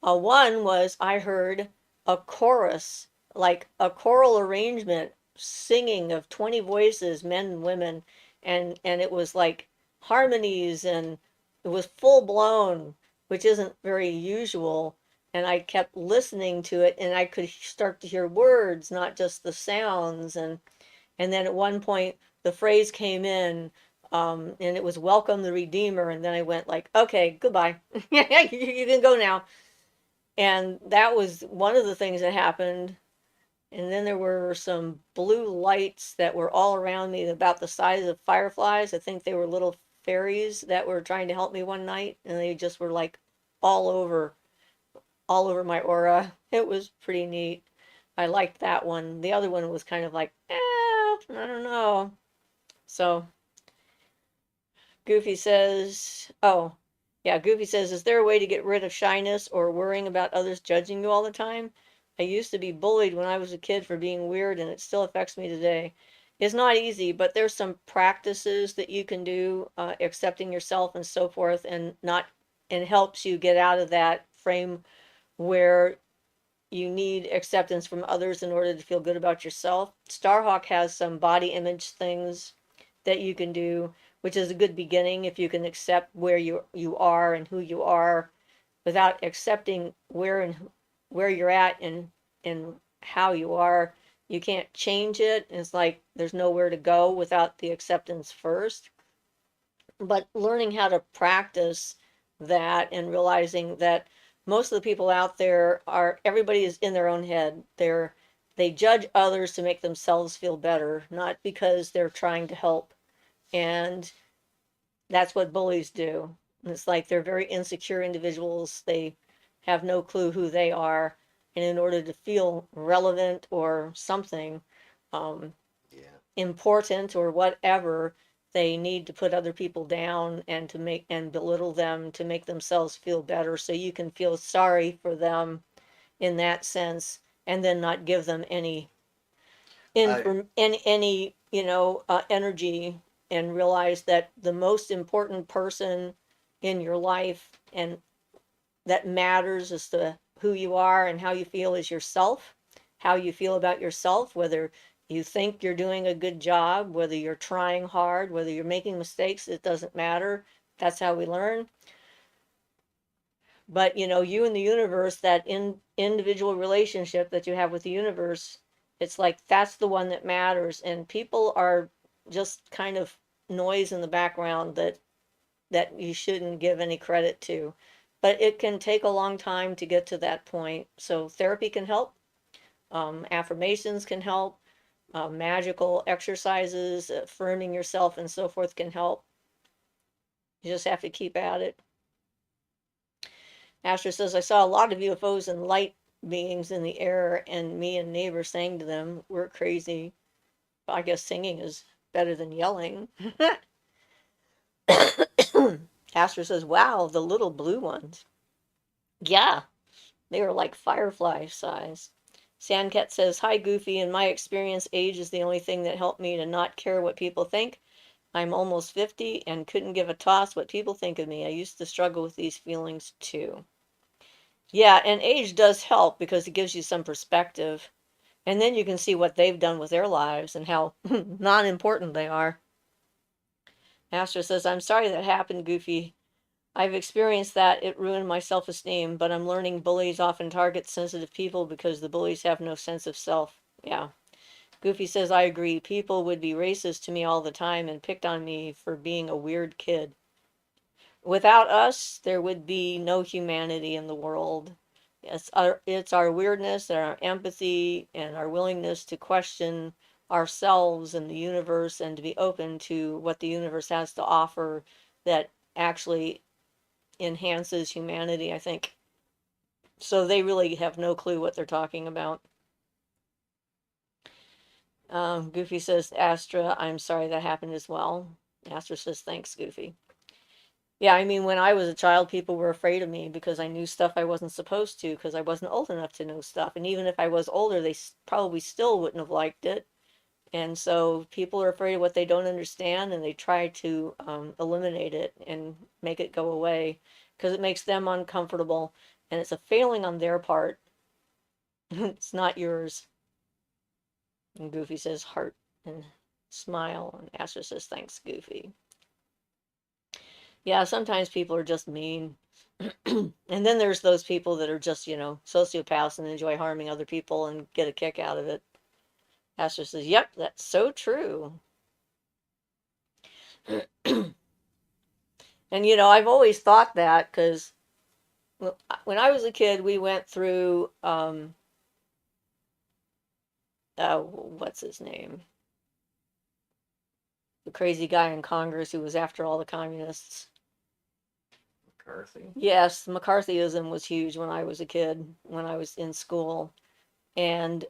One was I heard a chorus, like a choral arrangement, singing of 20 voices, men and women, and it was like harmonies and it was full blown, which isn't very usual. And I kept listening to it, and I could start to hear words, not just the sounds. And then at one point, the phrase came in, and it was "Welcome the Redeemer." And then I went like, "Okay, goodbye. You can go now." And that was one of the things that happened. And then there were some blue lights that were all around me, about the size of fireflies. I think they were little fairies that were trying to help me one night, and they just were like all over, all over my aura. It was pretty neat. I liked that one. The other one was kind of like, I don't know. So Goofy says, oh, yeah, Goofy says, is there a way to get rid of shyness or worrying about others judging you all the time? I used to be bullied when I was a kid for being weird, and it still affects me today. It's not easy, but there's some practices that you can do, accepting yourself and so forth, and helps you get out of that frame where you need acceptance from others in order to feel good about yourself. Starhawk has some body image things that you can do, which is a good beginning if you can accept where you are and who you are without accepting where you're at and how you are. You can't change it. It's like there's nowhere to go without the acceptance first. But learning how to practice that and realizing that most of the people out there are everybody is in their own head. They judge others to make themselves feel better, not because they're trying to help. And that's what bullies do. It's like they're very insecure individuals. They have no clue who they are. And in order to feel relevant or something, um, Yeah. important or whatever, they need to put other people down and to make and belittle them to make themselves feel better. So you can feel sorry for them in that sense, and then not give them any I any energy, and realize that the most important person in your life and that matters as to who you are and how you feel is yourself, how you feel about yourself, whether you think you're doing a good job, whether you're trying hard, whether you're making mistakes, it doesn't matter. That's how we learn. But you and the universe, that individual relationship that you have with the universe, it's like that's the one that matters, and people are just kind of noise in the background that you shouldn't give any credit to. But it can take a long time to get to that point. So therapy can help, affirmations can help, magical exercises, affirming yourself, and so forth can help. You just have to keep at it. Asher says, I saw a lot of UFOs and light beings in the air, and me and neighbors sang to them. We're crazy. I guess singing is better than yelling. Asher says, wow, the little blue ones. Yeah, they were like firefly size. Sandcat says, hi, Goofy. In my experience, age is the only thing that helped me to not care what people think. I'm almost 50 and couldn't give a toss what people think of me. I used to struggle with these feelings too. Yeah, and age does help because it gives you some perspective. And then you can see what they've done with their lives and how non important they are. Astra says, I'm sorry that happened, Goofy. I've experienced that. It ruined my self esteem, but I'm learning bullies often target sensitive people because the bullies have no sense of self. Yeah. Goofy says, I agree. People would be racist to me all the time and picked on me for being a weird kid. Without us, there would be no humanity in the world. It's our weirdness and our empathy and our willingness to question ourselves and the universe and to be open to what the universe has to offer that actually enhances humanity, I think. So they really have no clue what they're talking about. Goofy says, Astra, I'm sorry that happened as well. Astra says, thanks, Goofy. Yeah, I mean, when I was a child, people were afraid of me because I knew stuff I wasn't supposed to because I wasn't old enough to know stuff. And even if I was older, they probably still wouldn't have liked it. And so people are afraid of what they don't understand and they try to eliminate it and make it go away because it makes them uncomfortable. And it's a failing on their part. It's not yours. And Goofy says heart and smile. And Asher says, thanks, Goofy. Yeah, sometimes people are just mean. And then there's those people that are just, sociopaths and enjoy harming other people and get a kick out of it. Asher says, yep, that's so true. And, I've always thought that because when I was a kid, we went through, what's his name? The crazy guy in Congress who was after all the communists. McCarthy. Yes, McCarthyism was huge when I was a kid, when I was in school. And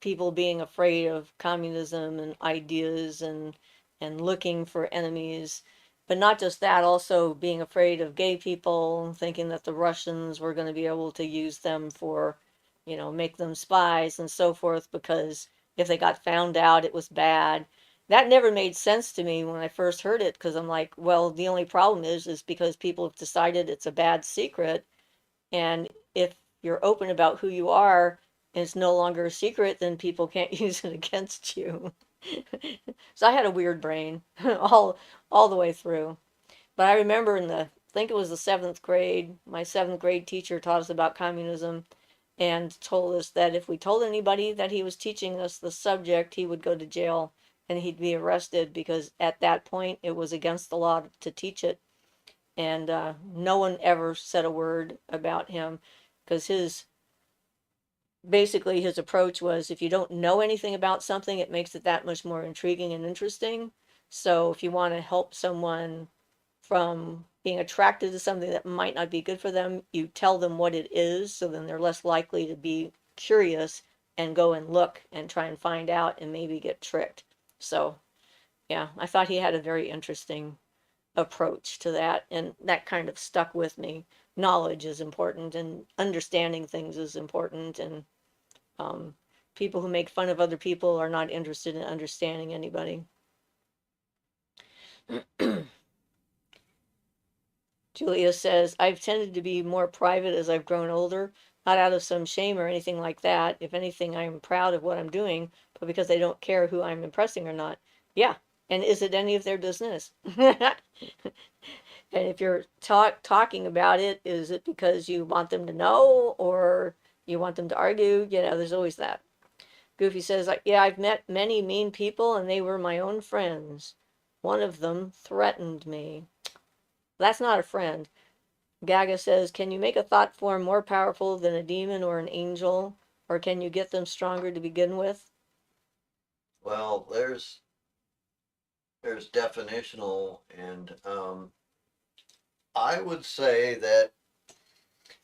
people being afraid of communism and ideas and looking for enemies, but not just that, also being afraid of gay people, thinking that the Russians were going to be able to use them for, make them spies and so forth, because if they got found out, it was bad. That never made sense to me when I first heard it, because I'm like, well, the only problem is because people have decided it's a bad secret, and if you're open about who you are and it's no longer a secret, then people can't use it against you. So I had a weird brain all the way through. But I remember I think it was the seventh grade, my seventh grade teacher taught us about communism and told us that if we told anybody that he was teaching us the subject, he would go to jail and he'd be arrested because at that point it was against the law to teach it. And no one ever said a word about him because basically his approach was if you don't know anything about something, it makes it that much more intriguing and interesting. So if you want to help someone from being attracted to something that might not be good for them, you tell them what it is, so then they're less likely to be curious and go and look and try and find out and maybe get tricked. So, yeah, I thought he had a very interesting approach to that, and that kind of stuck with me. Knowledge is important, and understanding things is important, and um, people who make fun of other people are not interested in understanding anybody. Julia says, I've tended to be more private as I've grown older, not out of some shame or anything like that. If anything, I'm proud of what I'm doing, but because I don't care who I'm impressing or not. Yeah. And is it any of their business? And if you're talking about it, is it because you want them to know or you want them to argue? You know, there's always that. Goofy says, yeah, I've met many mean people and they were my own friends. One of them threatened me. That's not a friend. Gaga says, can you make a thought form more powerful than a demon or an angel? Or can you get them stronger to begin with? Well, there's definitional, and I would say that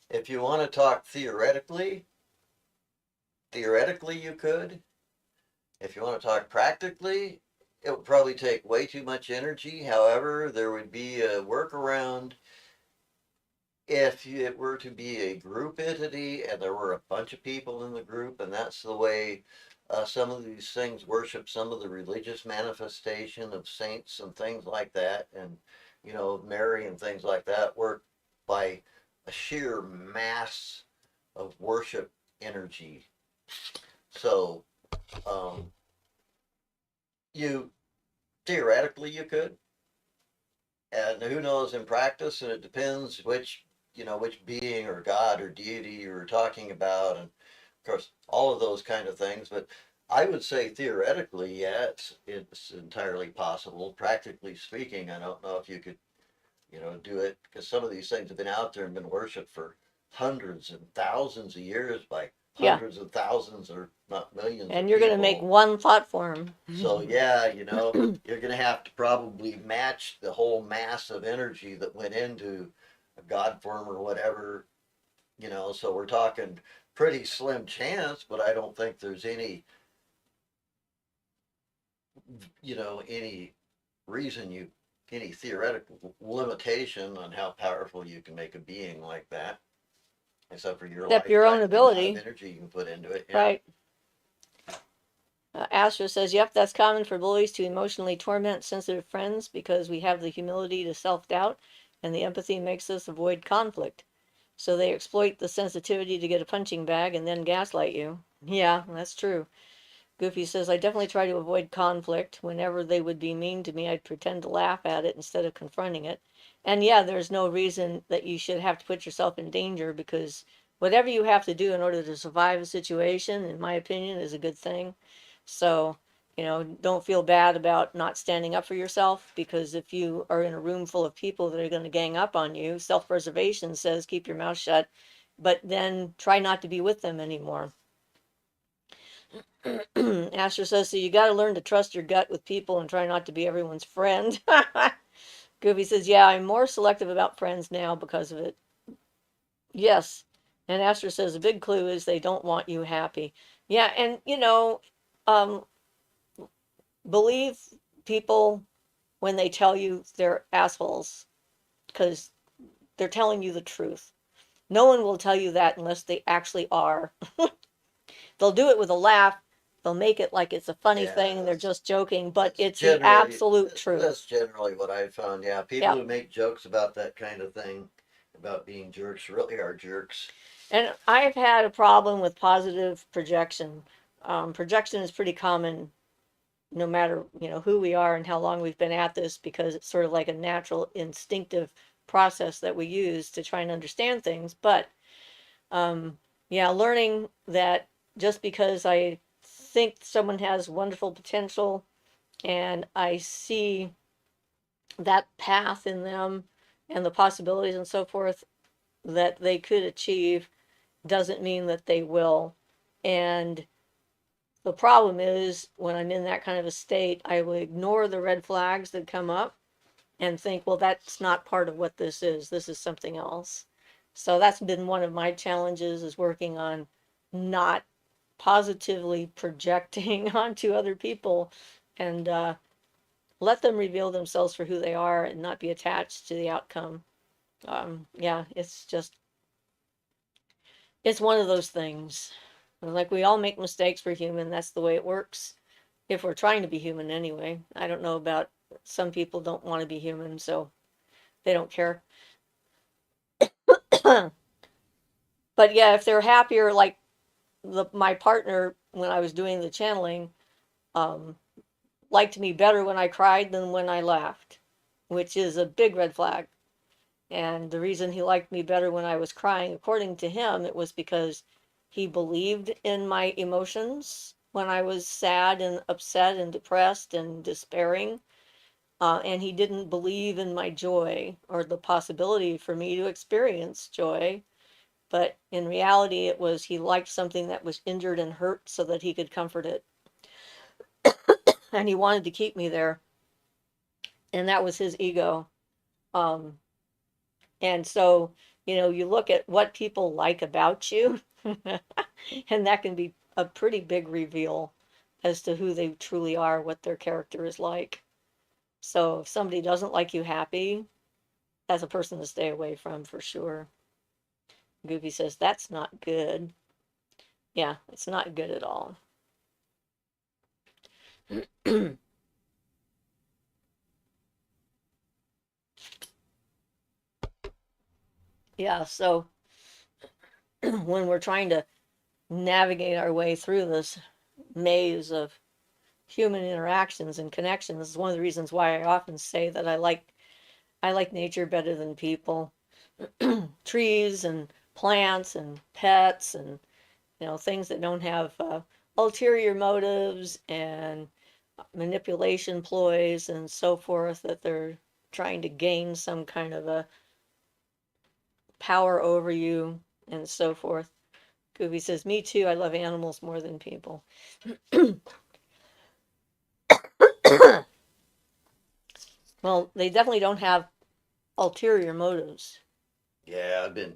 if you want to talk theoretically you could. If you want to talk practically, it would probably take way too much energy. However, there would be a workaround if it were to be a group entity and there were a bunch of people in the group, and that's the way some of these things worship some of the religious manifestation of saints and things like that, and Mary and things like that work by a sheer mass of worship energy. So um, you theoretically you could, and who knows in practice, and it depends which being or god or deity you're talking about, and of course all of those kind of things. But I would say theoretically, yeah, it's entirely possible. Practically speaking, I don't know if you could do it, because some of these things have been out there and been worshipped for hundreds and thousands of years by Yeah. hundreds of thousands or not millions And of you're going to make people. one thought form. So yeah, you're going to have to probably match the whole mass of energy that went into a god form or whatever. So we're talking pretty slim chance, but I don't think there's any reason any theoretical limitation on how powerful you can make a being like that, except for your Except your own lifetime and the amount of ability. energy you can put into it. Yeah. Right. Astra says, yep, that's common for bullies to emotionally torment sensitive friends because we have the humility to self doubt and the empathy makes us avoid conflict. So they exploit the sensitivity to get a punching bag and then gaslight you. Yeah, that's true. Goofy says, I definitely try to avoid conflict. Whenever they would be mean to me, I'd pretend to laugh at it instead of confronting it. And yeah, there's no reason that you should have to put yourself in danger because whatever you have to do in order to survive a situation, in my opinion, is a good thing. So, don't feel bad about not standing up for yourself because if you are in a room full of people that are going to gang up on you, self preservation says keep your mouth shut, but then try not to be with them anymore. Asher says, so you got to learn to trust your gut with people and try not to be everyone's friend. Goofy says, yeah, I'm more selective about friends now because of it. Yes. And Asher says, a big clue is they don't want you happy. Yeah. And, um, believe people when they tell you they're assholes because they're telling you the truth. No one will tell you that unless they actually are. They'll do it with a laugh. They'll make it like it's a funny Yeah, thing. They're just joking, but that's it's the generally absolute that's truth. generally what I found. Yeah, people Yeah. who make jokes about that kind of thing, about being jerks, really are jerks. And I've had a problem with positive projection. Projection is pretty common no matter, who we are and how long we've been at this because it's sort of like a natural instinctive process that we use to try and understand things. But um, yeah, learning that just because I think someone has wonderful potential and I see that path in them and the possibilities and so forth that they could achieve doesn't mean that they will. And the problem is when I'm in that kind of a state, I will ignore the red flags that come up and think, well, that's not part of what this is. This is something else. So that's been one of my challenges is working on not positively projecting onto other people and let them reveal themselves for who they are and not be attached to the outcome. Yeah, it's one of those things. Like we all make mistakes, we're human. That's the way it works. If we're trying to be human anyway. I don't know about some people don't want to be human, so they don't care. But yeah, if they're happier, like my partner when I was doing the channeling, um, liked me better when I cried than when I laughed, which is a big red flag. And the reason he liked me better when I was crying, according to him, it was because he believed in my emotions when I was sad and upset and depressed and despairing. And he didn't believe in my joy or the possibility for me to experience joy. But in reality, it was he liked something that was injured and hurt so that he could comfort it. And he wanted to keep me there. And that was his ego. Um, and so, you look at what people like about you, and that can be a pretty big reveal as to who they truly are, what their character is like. So if somebody doesn't like you happy, that's a person to stay away from for sure. Goofy says, that's not good. Yeah, it's not good at all. Yeah, so when we're trying to navigate our way through this maze of human interactions and connections, is one of the reasons why I often say that I like nature better than people. Trees and plants and pets and things that don't have ulterior motives and manipulation ploys and so forth, that they're trying to gain some kind of a power over you and so forth. Goofy says, me too, I love animals more than people. Well, they definitely don't have ulterior motives. Yeah, I've been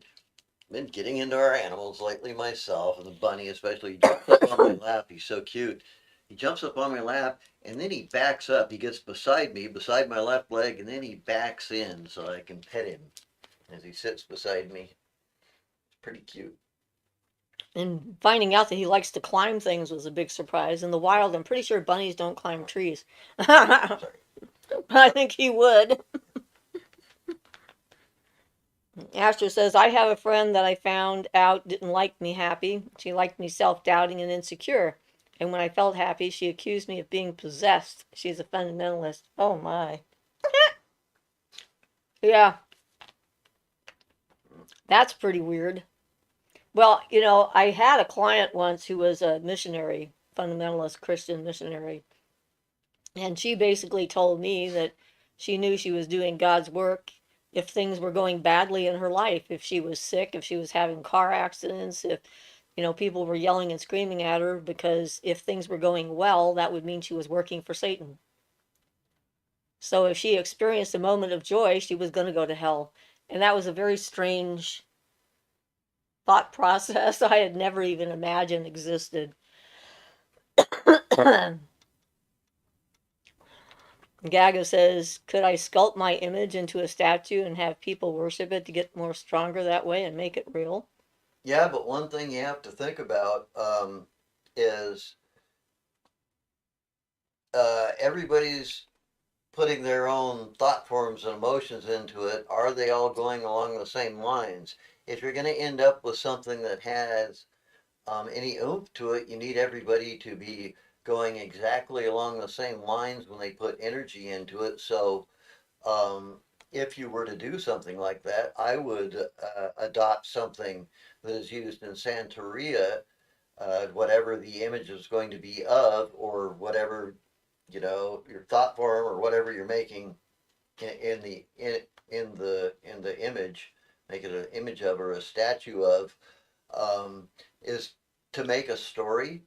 getting into our animals lately myself, and the bunny especially. He jumps up on my lap. He's so cute. He jumps up on my lap, and then he backs up. He gets beside me, beside my left leg, and then he backs in so I can pet him as he sits beside me. It's pretty cute. And finding out that he likes to climb things was a big surprise. In the wild, I'm pretty sure bunnies don't climb trees. But Sorry. I think he would. Astor says, I have a friend that I found out didn't like me happy. She liked me self doubting and insecure. And when I felt happy, she accused me of being possessed. She's a fundamentalist. Oh my. Yeah, that's pretty weird. Well, I had a client once who was a missionary, fundamentalist Christian missionary. And she basically told me that she knew she was doing God's work if things were going badly in her life, if she was sick, if she was having car accidents, if people were yelling and screaming at her, because if things were going well, that would mean she was working for Satan. So if she experienced a moment of joy, she was going to go to hell. And that was a very strange thought process I had never even imagined existed. Gaga says, could I sculpt my image into a statue and have people worship it to get more stronger that way and make it real? Yeah, but one thing you have to think about is everybody's putting their own thought forms and emotions into it. Are they all going along the same lines? If you're going to end up with something that has any oomph to it, you need everybody to be going exactly along the same lines when they put energy into it. So, um, if you were to do something like that, I would adopt something that is used in Santeria, whatever the image is going to be of, or whatever your thought form or whatever you're making in the image, make it an image of or a statue of, um, is to make a story,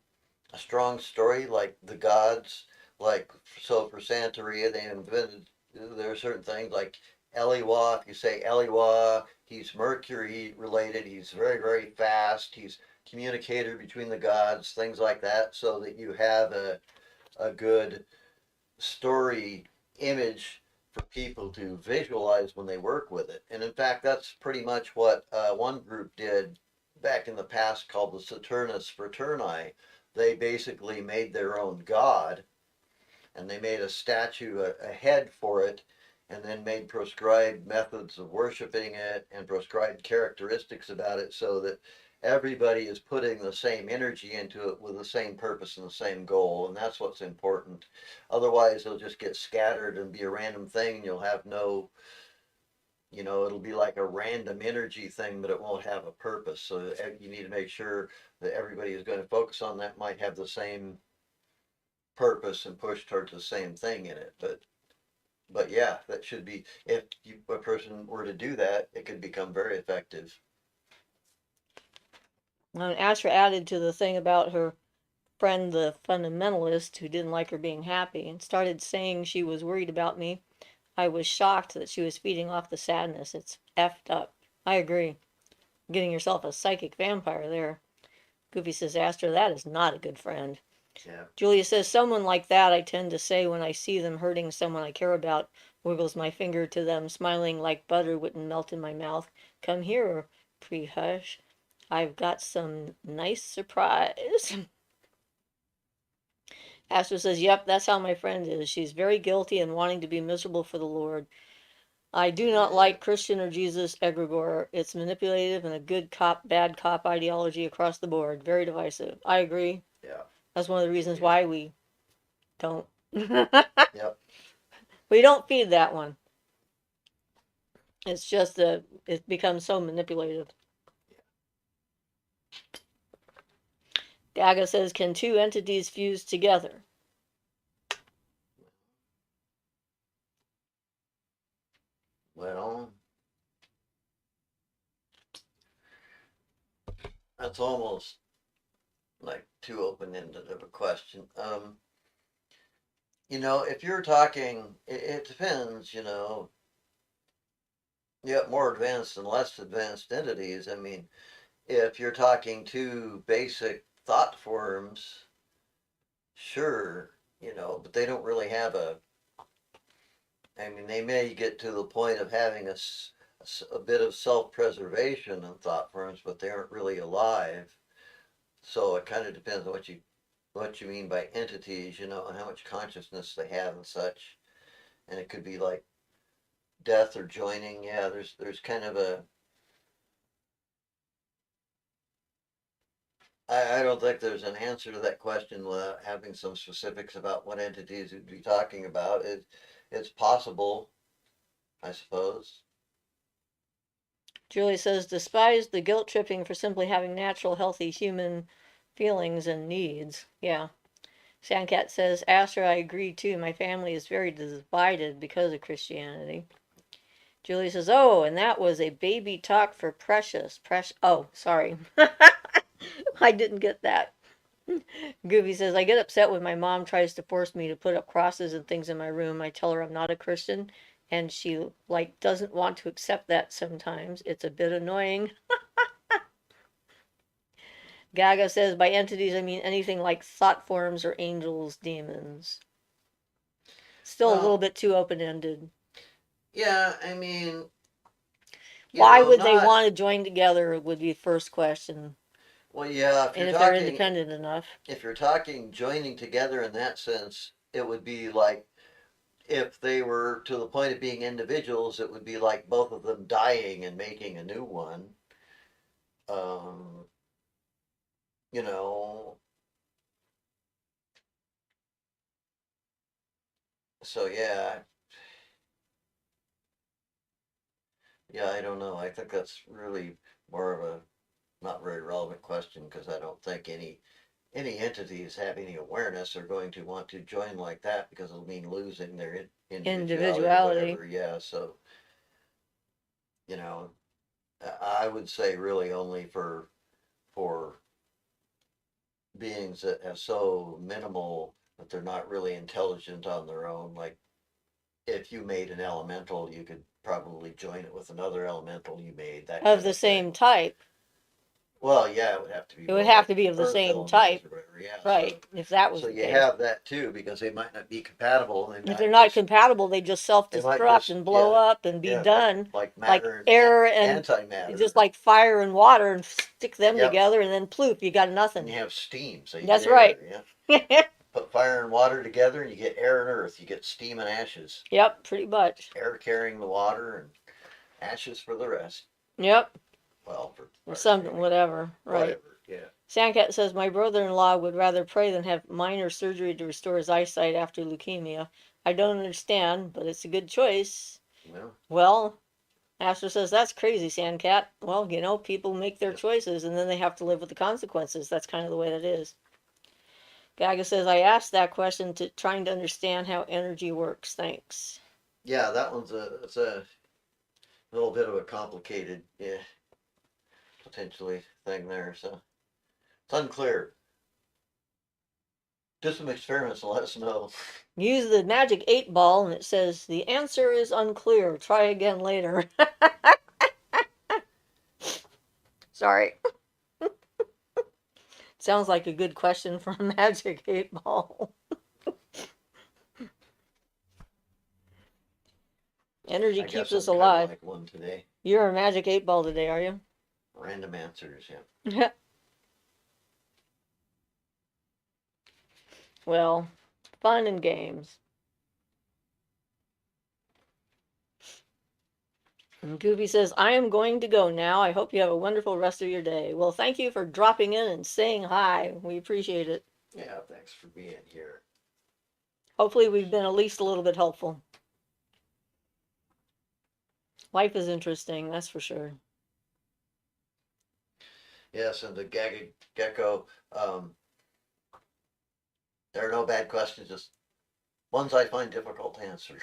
a strong story, like the gods. Like, so for Santeria, they invented, there are certain things like Eliwa. If you say Eliwa, he's Mercury related. He's very, very fast. He's communicator between the gods, things like that, so that you have a good story image for people to visualize when they work with it. And in fact, that's pretty much what one group did back in the past called the Saturnus Fraterni. They basically made their own god, and they made a statue, a head for it, and then made prescribed methods of worshiping it and prescribed characteristics about it so that everybody is putting the same energy into it with the same purpose and the same goal. And that's what's important. Otherwise, it'll just get scattered and be a random thing, and you'll have no, it'll be like a random energy thing, but it won't have a purpose. So you need to make sure that everybody who's going to focus on that might have the same purpose and push towards the same thing in it. But yeah, that should be, if a person were to do that, it could become very effective. And Astra added to the thing about her friend, the fundamentalist, who didn't like her being happy, and started saying she was worried about me. I was shocked that she was feeding off the sadness. It's effed up. I agree. Getting yourself a psychic vampire there. Goofy says, Astra, that is not a good friend. Yeah. Julia says, someone like that I tend to say when I see them hurting someone I care about, wiggles my finger to them, smiling like butter wouldn't melt in my mouth. Come here, pre-hush. I've got some nice surprise. Astra says, yep, that's how my friend is. She's very guilty and wanting to be miserable for the Lord. I do not like Christian or Jesus egregore. It's manipulative and a good cop, bad cop ideology across the board. Very divisive. I agree. Yeah. That's one of the reasons why we don't. Yep. We don't feed that one. It's just it becomes so manipulative. Daga says, can two entities fuse together? Well, that's almost like too open-ended of a question. If you're talking, it depends. You have more advanced and less advanced entities. I mean, if you're talking two basic thought forms, sure, but they don't really have I mean, they may get to the point of having a bit of self-preservation in thought forms, but they aren't really alive. So it kind of depends on what you mean by entities, and how much consciousness they have and such. And it could be like death or joining. Yeah, there's kind of I don't think there's an answer to that question without having some specifics about what entities we'd be talking about. It's possible, I suppose. Julie says, despise the guilt tripping for simply having natural, healthy human feelings and needs. Yeah. Sandcat says, Astra, I agree too. My family is very divided because of Christianity. Julie says, oh, and that was a baby talk for Precious. Oh, sorry. I didn't get that. Goofy says, I get upset when my mom tries to force me to put up crosses and things in my room. I tell her I'm not a Christian, and she, like, doesn't want to accept that sometimes. It's a bit annoying. Gaga says, by entities, I mean anything like thought forms or angels, demons. Still a little Well, bit too open-ended. yeah, I mean, Why would they not want to join together would be the first question. well, yeah, And if they're independent enough. if you're talking joining together in that sense, it would be like if they were to the point of being individuals, it would be like both of them dying and making a new one. Um, you know, so yeah, I don't know. I think that's really more of a not very relevant question because I don't think any entities have any awareness are going to want to join like that because it'll mean losing their individuality or Individuality. whatever. Yeah, so you know, I would say really only for beings that have so minimal that they're not really intelligent on their own. Like if you made an elemental, you could probably join it with another elemental you made, that Of kind the of thing. same type. Well, yeah, it would have to be It would more have like to be of the earth same elements type, or whatever. Yeah, right? If that was so the you case. have that too because they might not be compatible. And If they're not compatible, they just they might self-destruct just and blow yeah up and be yeah done, like like matter and air and antimatter. just like fire and water, and stick them Yep, together, and then ploof, you got and nothing. you have steam, so you get That's air. right. Yeah, put fire and water together, and you get air and earth. You get steam and ashes. Yep, pretty much. Air carrying the water and ashes for the rest. Yep, Well, for or fire something, escaping, whatever. Right. whatever. Yeah. Sandcat says my brother-in-law would rather pray than have minor surgery to restore his eyesight after leukemia. I don't understand, but it's a good choice. Well, Well, Astor says that's crazy, Sandcat. Well, people make their yep. choices and then they have to live with the consequences. That's kind of the way that is. Gaga says I asked that question to trying to understand how energy works. Thanks. Yeah, that one's it's a little bit of a complicated, yeah, potentially thing there. So it's unclear. Do some experiments and let us know. Use the magic 8 ball and it says the answer is unclear. Try again later. Sorry. Sounds like a good question for a magic 8 ball. Energy I keeps guess us I'm kind of alive. like one today. You're a magic 8 ball today, are you? Random answers, yeah. Well, fun and games. And Goofy says, I am going to go now. I hope you have a wonderful rest of your day. Well, thank you for dropping in and saying hi. We appreciate it. Yeah, thanks for being here. Hopefully, we've been at least a little bit helpful. Life is interesting, that's for sure. Yes, and the gecko. There are no bad questions, just ones I find difficult to answer,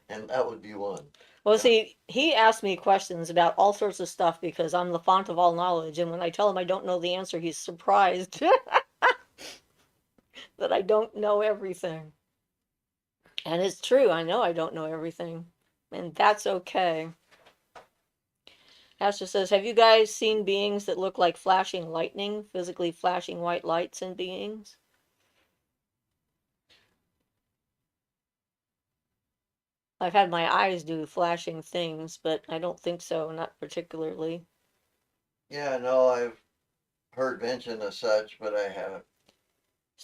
and that would be one. Well, Yeah. see, he asked me questions about all sorts of stuff because I'm the font of all knowledge. And when I tell him I don't know the answer, he's surprised that I don't know everything. And it's true, I know I don't know everything. And that's okay. Astra says, have you guys seen beings that look like flashing lightning, physically flashing white lights in beings? I've had my eyes do flashing things, but I don't think so, not particularly. Yeah, no, I've heard mention of such, but I haven't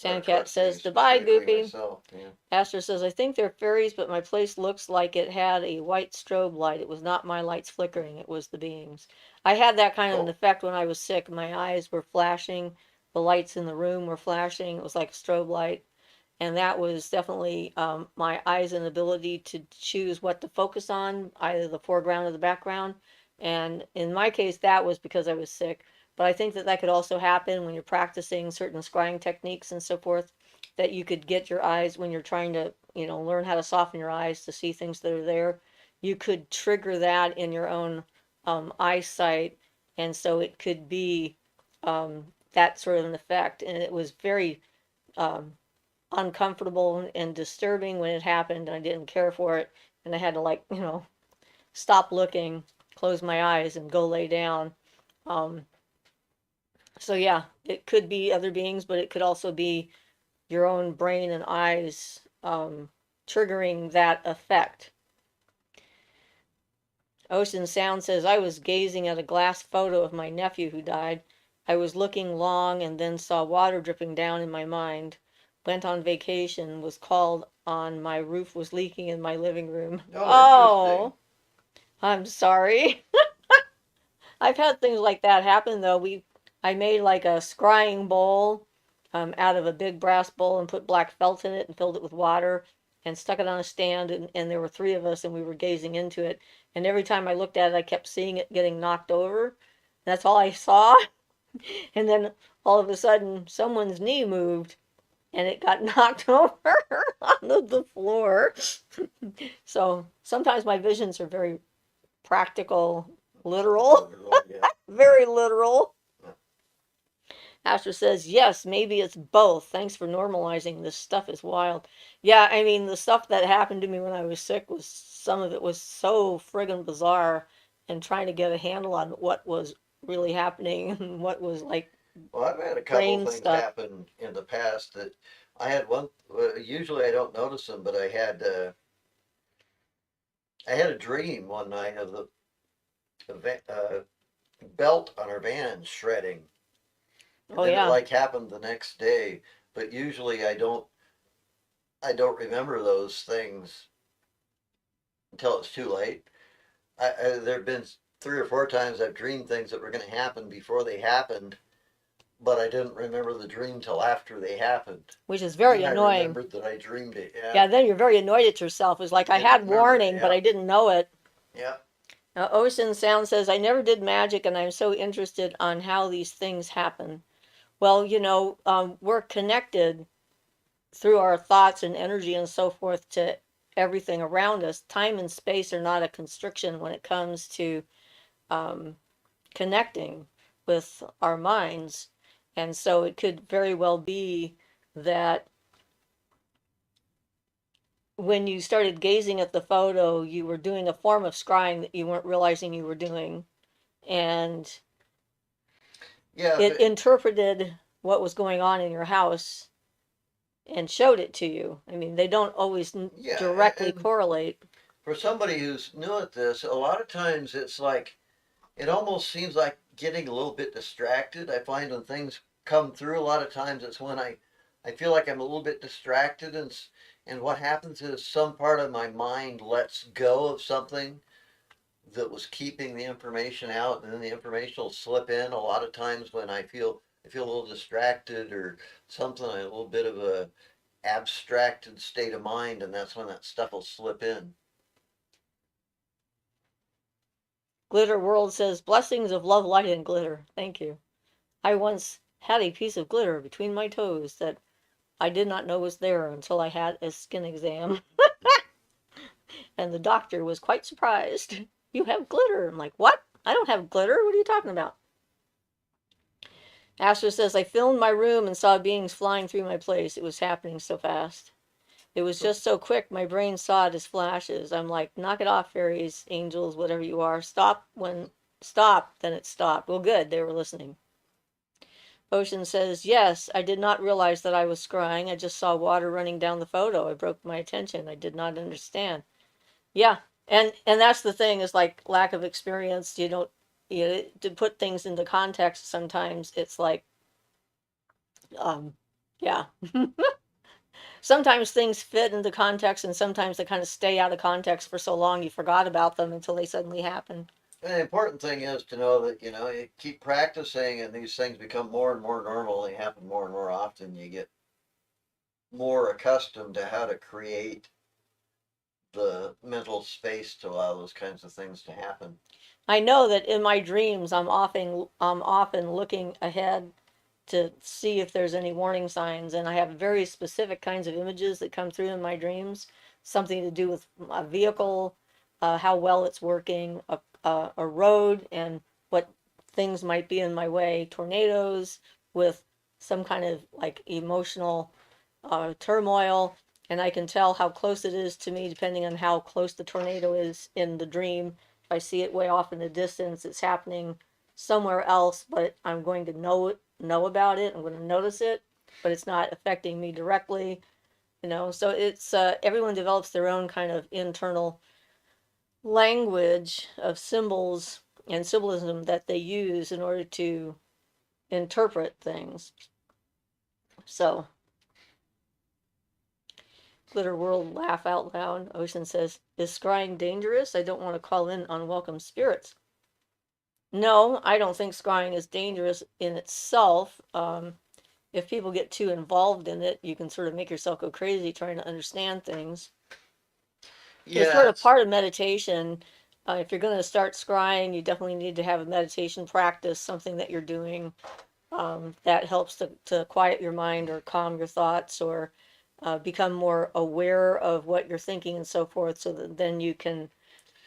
run Sandcat across any says, goodbye, specifically Goofy. myself. Yeah. Astor says, I think they're fairies, but my place looks like it had a white strobe light. It was not my lights flickering, it was the beings. I had that kind of an Cool. effect when I was sick. My eyes were flashing, the lights in the room were flashing. It was like a strobe light. And that was definitely my eyes and ability to choose what to focus on, either the foreground or the background. And in my case, that was because I was sick. But I think that that could also happen when you're practicing certain scrying techniques and so forth, that you could get your eyes when you're trying to, learn how to soften your eyes to see things that are there. You could trigger that in your own eyesight. And so it could be that sort of an effect. And it was very um, uncomfortable and disturbing when it happened, and I didn't care for it, and I had to stop looking, close my eyes, and go lay down. Um, so yeah, it could be other beings, but it could also be your own brain and eyes triggering that effect. Ocean Sound says, I was gazing at a glass photo of my nephew who died. I was looking long and then saw water dripping down in my mind. Went on vacation, was called on, my roof was leaking in my living room. Oh, interesting. Oh, I'm sorry. I've had things like that happen though. I made like a scrying bowl out of a big brass bowl and put black felt in it and filled it with water and stuck it on a stand, and there were three of us and we were gazing into it. And every time I looked at it, I kept seeing it getting knocked over. That's all I saw. And then all of a sudden, someone's knee moved and it got knocked over onto the floor. So sometimes my visions are very practical, literal, Literal, yeah. very literal. Astor says, yes, maybe it's both. Thanks for normalizing. This stuff is wild. Yeah, I mean, the stuff that happened to me when I was sick was, some of it was so friggin' bizarre, and trying to get a handle on what was really happening and what was like Well, I've had a couple brain things stuff. happen in the past that I had one. Usually I don't notice them, but I had a dream one night of the belt on our van shredding, and Oh then it yeah, like happened the next day. But usually I don't remember those things until it's too late. There have been 3 or 4 times I've dreamed things that were going to happen before they happened, but I didn't remember the dream till after they happened. which is Then very I annoying. remembered that I dreamed it. Yeah, Yeah, then you're very annoyed at yourself. It's like I didn't had remember it. warning, but Yeah, I didn't know it. yeah, Ocean Sound says, I never did magic and I'm so interested on how these things happen. Well, we're connected through our thoughts and energy and so forth to everything around us. Time and space are not a constriction when it comes to um, connecting with our minds. And so it could very well be that when you started gazing at the photo, you were doing a form of scrying that you weren't realizing you were doing. And yeah. it interpreted what was going on in your house and showed it to you. I mean, they don't always Yeah, directly and correlate. for somebody who's new at this, a lot of times it's like it almost seems like getting a little bit distracted. I find when things come through, a lot of times it's when I feel like I'm a little bit distracted, and what happens is some part of my mind lets go of something that was keeping the information out, and then the information will slip in. A lot of times when I feel a little distracted or something, a little bit of a abstracted state of mind, and that's when that stuff will slip in. Glitter World says, blessings of love, light, and glitter. Thank you. I once had a piece of glitter between my toes that I did not know was there until I had a skin exam. And the doctor was quite surprised. You have glitter. I'm like, what? I don't have glitter. What are you talking about? Astor says, I filmed my room and saw beings flying through my place. It was happening so fast. It was just so quick, my brain saw it as flashes. I'm like, knock it off, fairies, angels, whatever you are. Stop, then it stopped. Well, good, they were listening. Ocean says, yes, I did not realize that I was scrying. I just saw water running down the photo. It broke my attention. I did not understand. Yeah, and that's the thing is like lack of experience. You don't to put things into context. Sometimes it's like, um, yeah. Sometimes things fit into context, and sometimes they kind of stay out of context for so long you forgot about them until they suddenly happen. And the important thing is to know that you keep practicing, and these things become more and more normal. They happen more and more often. You get more accustomed to how to create the mental space to allow those kinds of things to happen. I know that in my dreams, I'm often looking ahead to see if there's any warning signs, and I have very specific kinds of images that come through in my dreams, something to do with a vehicle, how well it's working, a road, and what things might be in my way, tornadoes with some kind of like emotional turmoil, and I can tell how close it is to me depending on how close the tornado is in the dream. If I see it way off in the distance, it's happening somewhere else, but I'm going to know about it. I'm going to notice it, but it's not affecting me directly. So it's everyone develops their own kind of internal language of symbols and symbolism that they use in order to interpret things. So Glitter World laugh out loud. Ocean says, is scrying dangerous? I don't want to call in unwelcome spirits. No, I don't think scrying is dangerous in itself. If people get too involved in it, you can sort of make yourself go crazy trying to understand things. It's sort Yeah, of part of meditation. If you're going to start scrying, you definitely need to have a meditation practice, something that you're doing that helps to quiet your mind or calm your thoughts or become more aware of what you're thinking and so forth, so that then you can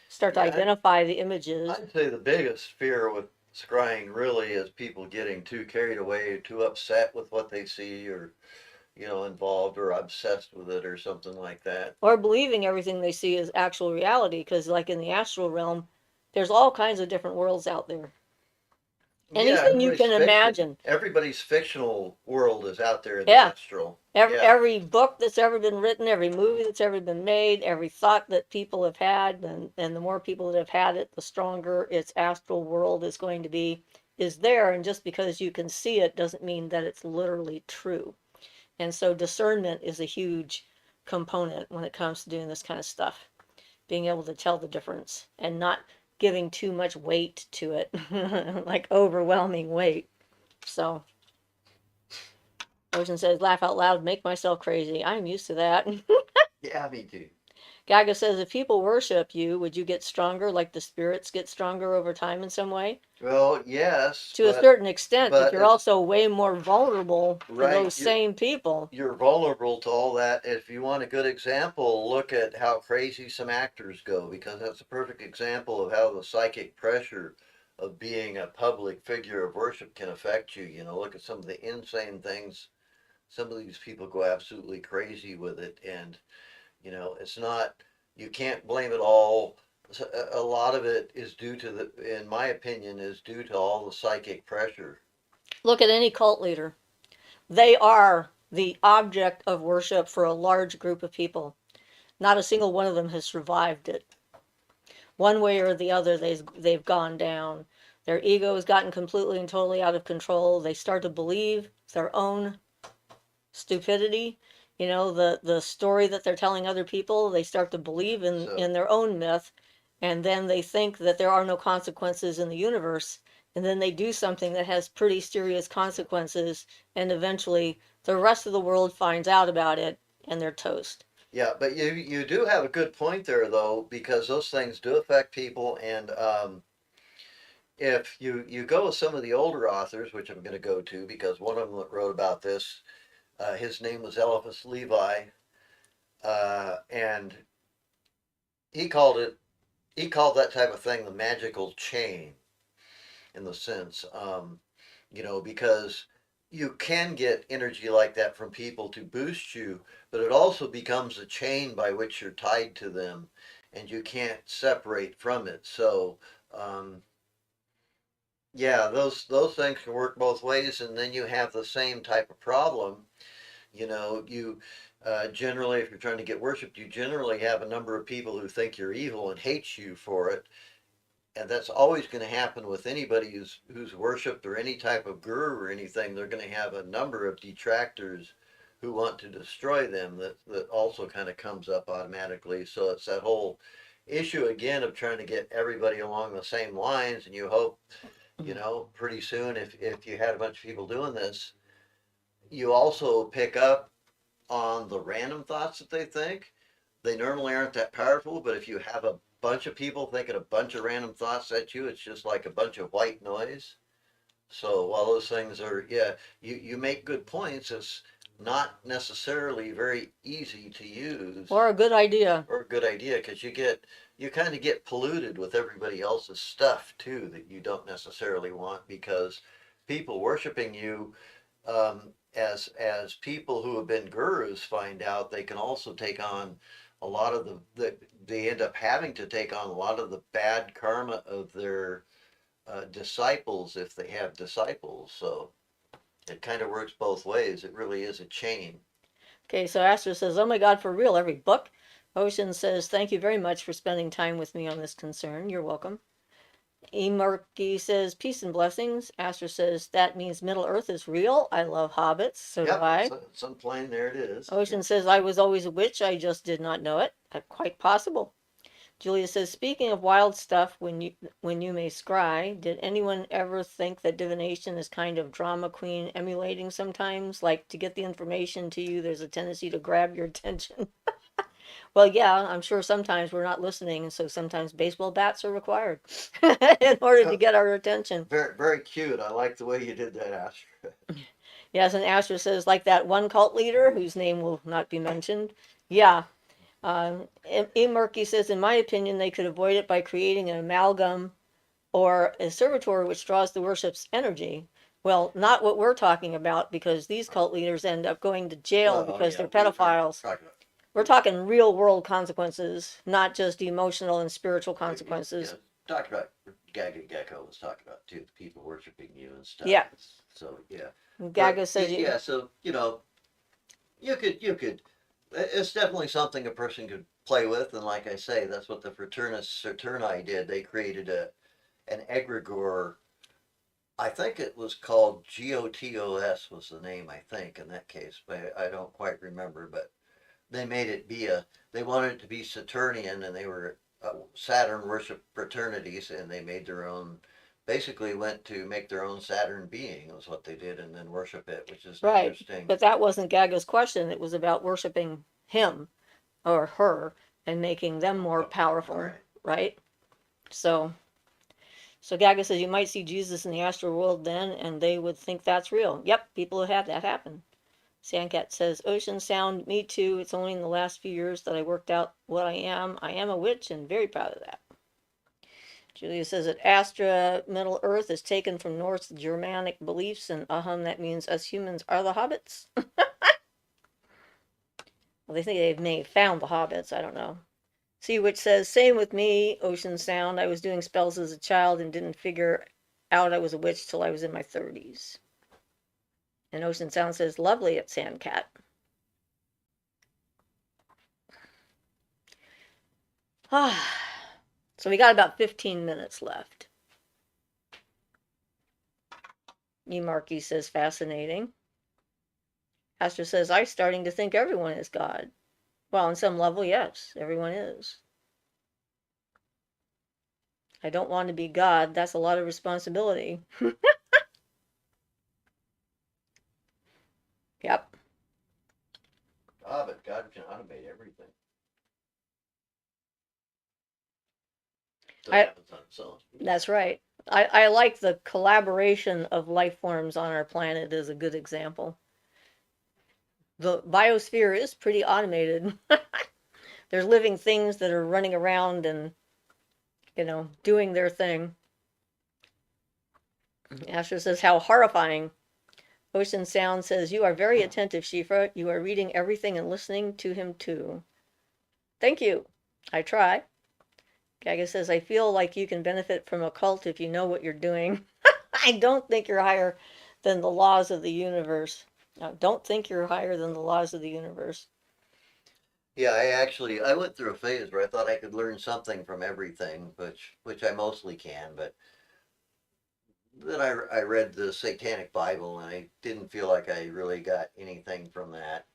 start to yeah. identify the images. I'd say the biggest fear with scrying really is people getting too carried away, too upset with what they see, or involved or obsessed with it, or something like that. Or believing everything they see is actual reality, because like in the astral realm, there's all kinds of different worlds out there. Yeah, Anything you can imagine. everybody's fictional world is out there in the Yeah. astral. Every, Yeah. every book that's ever been written, every movie that's ever been made, every thought that people have had, and the more people that have had it, the stronger its astral world is going to be, is there. And just because you can see it doesn't mean that it's literally true. And so discernment is a huge component when it comes to doing this kind of stuff. Being able to tell the difference and not giving too much weight to it, like overwhelming weight. So, Ocean says, laugh out loud, make myself crazy. I'm used to that. Yeah, me too. Gaga says, if people worship you, would you get stronger, like the spirits get stronger over time in some way? Well, yes, To a certain extent, but but you're it's also way more vulnerable to right. those same people. You're vulnerable to all that. If you want a good example, look at how crazy some actors go, because that's a perfect example of how the psychic pressure of being a public figure of worship can affect you. You know, look at some of the insane things. Some of these people go absolutely crazy with it, and you know, it's not. You can't blame it all. A lot of it is due to in my opinion, is due to all the psychic pressure. Look at any cult leader. They are the object of worship for a large group of people. Not a single one of them has survived it. One way or the other, they've gone down. Their ego has gotten completely and totally out of control. They start to believe their own stupidity. You know, the story that they're telling other people, they start to believe So in their own myth, and then they think that there are no consequences in the universe, and then they do something that has pretty serious consequences, and eventually the rest of the world finds out about it, and they're toast. yeah, but you do have a good point there though, because those things do affect people, and if you go with some of the older authors, which I'm going to go to because one of them that wrote about this, his name was Eliphas Levi, and he called it he called that type of thing the magical chain in the sense, you know, because you can get energy like that from people to boost you, but it also becomes a chain by which you're tied to them, and you can't separate from it. So, um, yeah, those things can work both ways, and then you have the same type of problem. You know, you generally, if you're trying to get worshipped, you generally have a number of people who think you're evil and hate you for it, and that's always going to happen with anybody who's worshipped or any type of guru or anything. They're going to have a number of detractors who want to destroy them. That also kind of comes up automatically. So it's that whole issue again of trying to get everybody along the same lines, and you hope, you know, pretty soon if you had a bunch of people doing this, you also pick up on the random thoughts that they think. They normally aren't that powerful, but if you have a bunch of people thinking a bunch of random thoughts at you, it's just like a bunch of white noise. So while those things are, yeah, you make good points. It's not necessarily very easy to use Or a good idea. or a good idea because you kind of get polluted with everybody else's stuff too that you don't necessarily want because people worshiping you, as people who have been gurus find out, they can also take on a lot of they end up having to take on a lot of the bad karma of their disciples if they have disciples. So it kind of works both ways. It really is a chain. Okay, so Astor says, oh my God, for real, every book. Ocean says, thank you very much for spending time with me on this concern. You're welcome. E. Murky says, peace and blessings. Astor says, that means Middle Earth is real. I love hobbits. So do Yep, I. some plane there it is. Ocean Yep. says, I was always a witch. I just did not know it. Quite possible. Julia says, speaking of wild stuff, when you may scry, did anyone ever think that divination is kind of drama queen emulating sometimes? Like to get the information to you, there's a tendency to grab your attention. Well, yeah, I'm sure sometimes we're not listening, and so sometimes baseball bats are required in order to Uh, get our attention. very very cute. I like the way you did that, Asher. Yes, and Asher says, like that one cult leader whose name will not be mentioned. Yeah. E. Murky says, in my opinion, they could avoid it by creating an amalgam or a servitor which draws the worship's energy. Well, not what we're talking about because these cult leaders end up going to jail Well, because yeah, they're pedophiles. We're talking real world consequences, not just emotional and spiritual yeah, consequences. talked about Gaga Gecko was talking about too, the people worshiping you and stuff. Yeah. So yeah, but Gaga says you. yeah, so you could. It's definitely something a person could play with, and like I say, that's what the Fraternists Saturni did. They created an egregore. I think it was called GOTOS was the name, I think, in that case, but I don't quite remember. But they made it be they wanted it to be Saturnian, and they were Saturn worship fraternities, and they made their own. Basically, went to make their own Saturn being was what they did, and then worship it, which is Right. interesting. But that wasn't Gaga's question. It was about worshiping him or her and making them more Okay, all powerful, right. right? So so Gaga says you might see Jesus in the astral world then and they would think that's real. Yep, people have had that happen. Sandcat says, Ocean Sound, me too. It's only in the last few years that I worked out what I am. I am a witch and very proud of that. Julia says that Astra, Middle Earth, is taken from Norse Germanic beliefs, and that means us humans are the hobbits. Well, they think they may have found the hobbits. I don't know. See, which says, same with me, Ocean Sound. I was doing spells as a child and didn't figure out I was a witch till I was in my 30s. And Ocean Sound says, lovely at Sandcat. So we got about 15 minutes left. E. Markey says, fascinating. Astor says, I'm starting to think everyone is God. Well, on some level, yes, everyone is. I don't want to be God. That's a lot of responsibility. Yep. But God can automate everything. So it I, happens on its own. that's right. I like the collaboration of life forms on our planet as a good example. The biosphere is pretty automated. There's living things that are running around and, doing their thing. Asher says, how horrifying. Ocean Sound says, you are very attentive, Siofra. You are reading everything and listening to him too. Thank you. I try. Gaga says, I feel like you can benefit from a cult if you know what you're doing. I don't think you're higher than the laws of the universe. No, don't think you're higher than the laws of the universe. Yeah, I went through a phase where I thought I could learn something from everything, which I mostly can, but then I read the Satanic Bible and I didn't feel like I really got anything from that.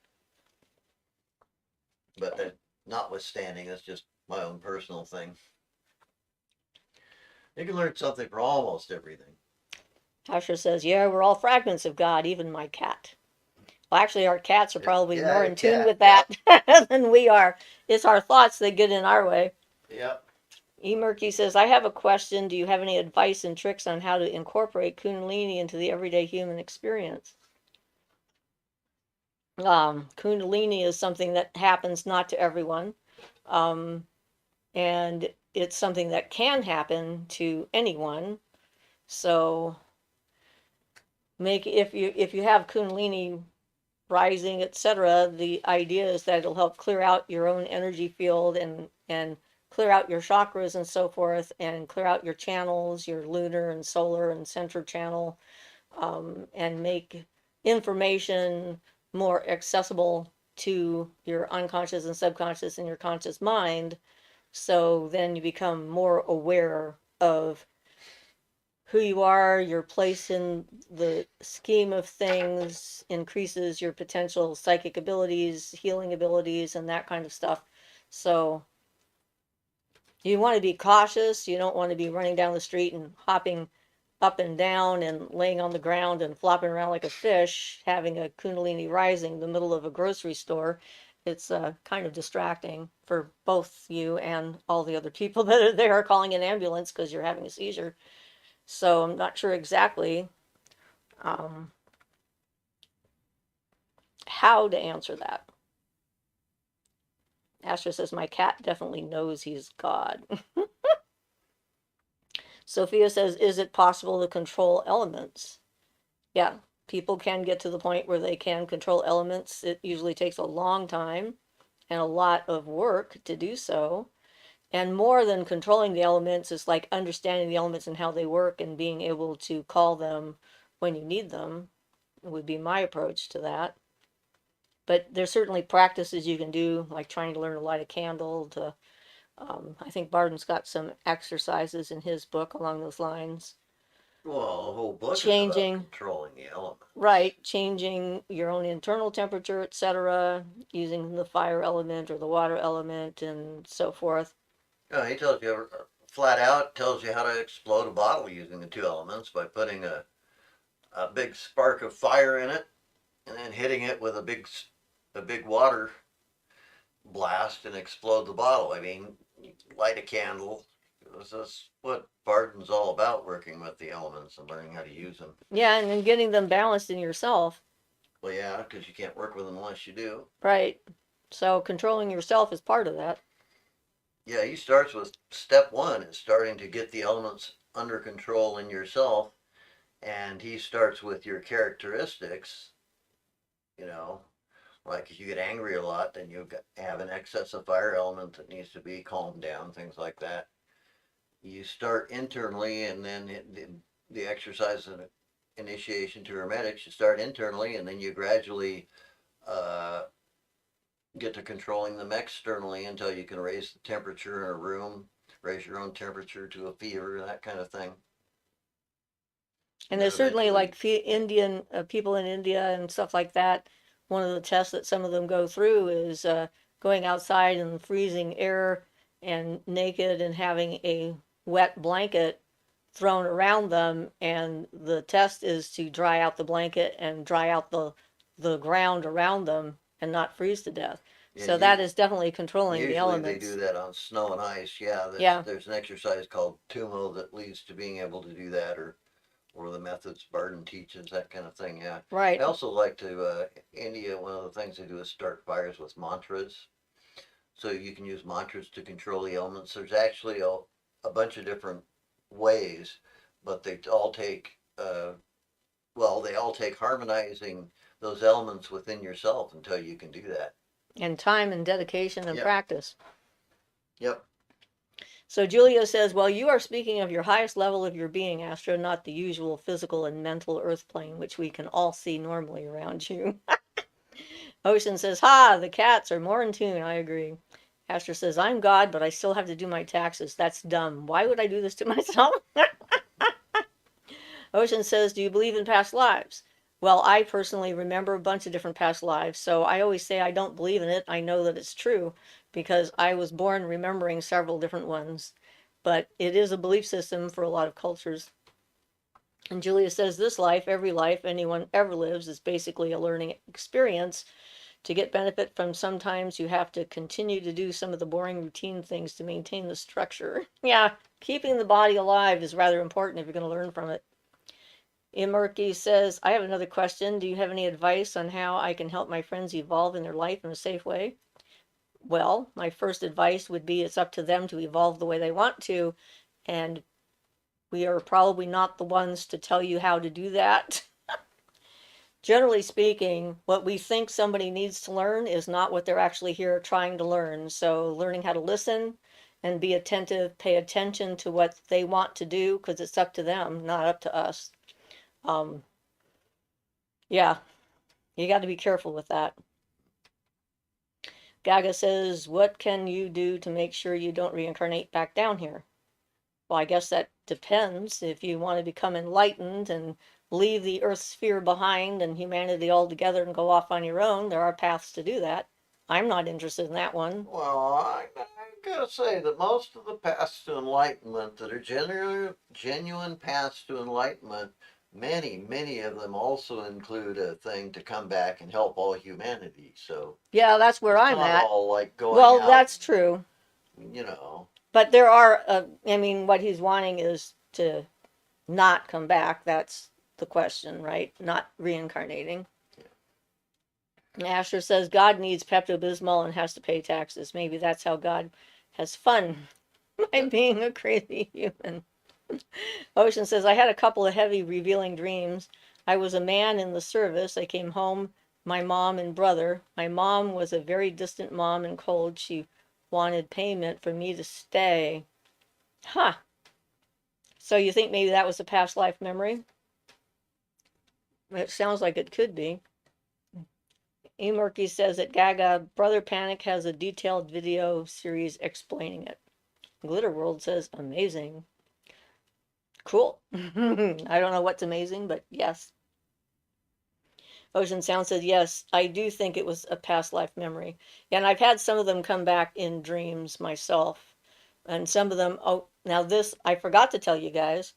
But that notwithstanding, that's just my own personal thing. You can learn something from almost everything. Asher says, yeah, we're all fragments of God, even my cat. Well, actually, our cats are probably Yeah, more your in tune cat. with that Yep. than we are. It's our thoughts that get in our way. Yep. E. Murky says, I have a question. Do you have any advice and tricks on how to incorporate Kundalini into the everyday human experience? Kundalini is something that happens not to everyone. Um, and it's something that can happen to anyone. So if you have Kundalini rising, etc., the idea is that it'll help clear out your own energy field and clear out your chakras and so forth, and clear out your channels, your lunar and solar and central channel, and make information more accessible to your unconscious and subconscious and your conscious mind. So then you become more aware of who you are, your place in the scheme of things, increases your potential psychic abilities, healing abilities, and that kind of stuff. So you want to be cautious. You don't want to be running down the street and hopping up and down and laying on the ground and flopping around like a fish, having a Kundalini rising in the middle of a grocery store. It's kind of distracting for both you and all the other people that are there calling an ambulance because you're having a seizure. So I'm not sure exactly um, how to answer that. Astra says, my cat definitely knows he's God. Sophia says, is it possible to control elements? Yeah, people can get to the point where they can control elements. It usually takes a long time and a lot of work to do so. And more than controlling the elements, it's like understanding the elements and how they work and being able to call them when you need them would be my approach to that. But there's certainly practices you can do, like trying to learn to light a candle. To I think Barden's got some exercises in his book along those lines. Well, the whole book is about Changing, controlling the elements. right, changing your own internal temperature, etc., using the fire element or the water element and so forth. He tells you flat out tells you how to explode a bottle using the two elements by putting a big spark of fire in it and then hitting it with a big water blast and explode the bottle. I mean, light a candle. This is what Barton's all about, working with the elements and learning how to use them. Yeah, and then getting them balanced in yourself. Well, yeah, because you can't work with them unless you do. Right. So controlling yourself is part of that. Yeah, he starts with step one is starting to get the elements under control in yourself, and he starts with your characteristics. You know, like if you get angry a lot, then you have an excess of fire element that needs to be calmed down, things like that. You start internally, and then the exercise and initiation to hermetics, you start internally, and then you gradually uh, get to controlling them externally until you can raise the temperature in a room, raise your own temperature to a fever, that kind of thing. And And there's then certainly eventually, like Indian people in India and stuff like that. One of the tests that some of them go through is going outside in the freezing air and naked and having a wet blanket thrown around them. And the test is to dry out the blanket and dry out the ground around them and not freeze to death. yeah, So that is definitely controlling the usually they do elements. that on snow and ice. Yeah, Yeah, there's an exercise called Tumo that leads to being able to do that, or the methods Barton teaches, that kind of thing. Yeah. I right. also like to India. One of the things they do is start fires with mantras, so you can use mantras to control the elements. There's actually a bunch of different ways, but they all take they all take harmonizing those elements within yourself until you can do that. And time and dedication and Yep. practice. Yep. So Julia says, well, you are speaking of your highest level of your being, Astra, not the usual physical and mental earth plane, which we can all see normally around you. Ocean says, ha, the cats are more in tune. I agree. Astra says, I'm God, but I still have to do my taxes. That's dumb. Why would I do this to myself? Ocean says, do you believe in past lives? Well, I personally remember a bunch of different past lives, so I always say I don't believe in it. I know that it's true because I was born remembering several different ones. But it is a belief system for a lot of cultures. And Julia says, this life, every life anyone ever lives, is basically a learning experience. To get benefit from, sometimes you have to continue to do some of the boring routine things to maintain the structure. Yeah, keeping the body alive is rather important if you're going to learn from it. Imurki says, I have another question. Do you have any advice on how I can help my friends evolve in their life in a safe way? Well, my first advice would be it's up to them to evolve the way they want to, and we are probably not the ones to tell you how to do that. Generally speaking, what we think somebody needs to learn is not what they're actually here trying to learn. So, learning how to listen and be attentive, pay attention to what they want to do because it's up to them, not up to us. Um, yeah, you got to be careful with that. Gaga says, what can you do to make sure you don't reincarnate back down here? Well, I guess that depends. If you want to become enlightened and leave the Earth sphere behind and humanity altogether and go off on your own, there are paths to do that. I'm not interested in that one. Well, I gotta say that most of the paths to enlightenment that are genuine paths to enlightenment, many of them also include a thing to come back and help all humanity. So Yeah, that's where it's I'm not at. all like going Well, out, that's true. you know. But there are, I mean, what he's wanting is to not come back. That's the question, right? Not reincarnating. Asher says God needs Pepto Bismol and has to pay taxes. Maybe that's how God has fun by Yeah. being a crazy human. Ocean says, I had a couple of heavy revealing dreams. I was a man in the service. I came home, my mom and brother. My mom was a very distant mom and cold. She wanted payment for me to stay. Huh. So you think maybe that was a past life memory? It sounds like it could be. E. Murky says that Gaga Brother Panic has a detailed video series explaining it. Glitter World says amazing. Cool. I don't know what's amazing, but yes. Ocean Sound said, yes, I do think it was a past life memory. And I've had some of them come back in dreams myself. And some of them, oh, now this, I forgot to tell you guys.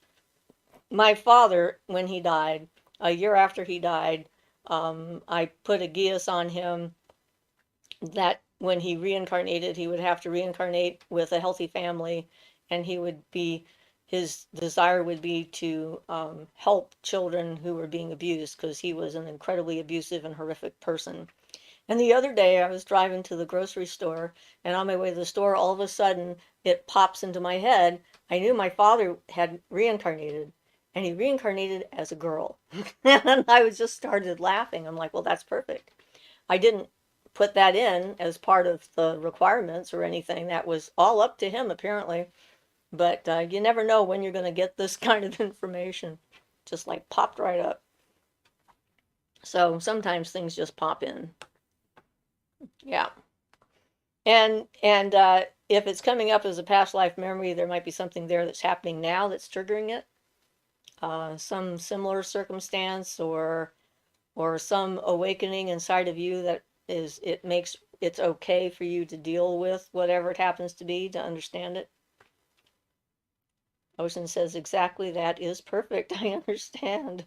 My father, when he died, a year after he died, I put a geas on him that when he reincarnated, he would have to reincarnate with a healthy family, and he would be, his desire would be to help children who were being abused because he was an incredibly abusive and horrific person. And the other day, I was driving to the grocery store, and on my way to the store, all of a sudden, it pops into my head. I knew my father had reincarnated, and he reincarnated as a girl. And I was just started laughing. I'm like, well, that's perfect. I didn't put that in as part of the requirements or anything. That was all up to him, apparently. But you never know when you're going to get this kind of information. Just like popped right up. So sometimes things just pop in. Yeah. And if it's coming up as a past life memory, there might be something there that's happening now that's triggering it. Some similar circumstance or some awakening inside of you that is it makes it's okay for you to deal with whatever it happens to be to understand it. Ocean says exactly that is perfect. I understand.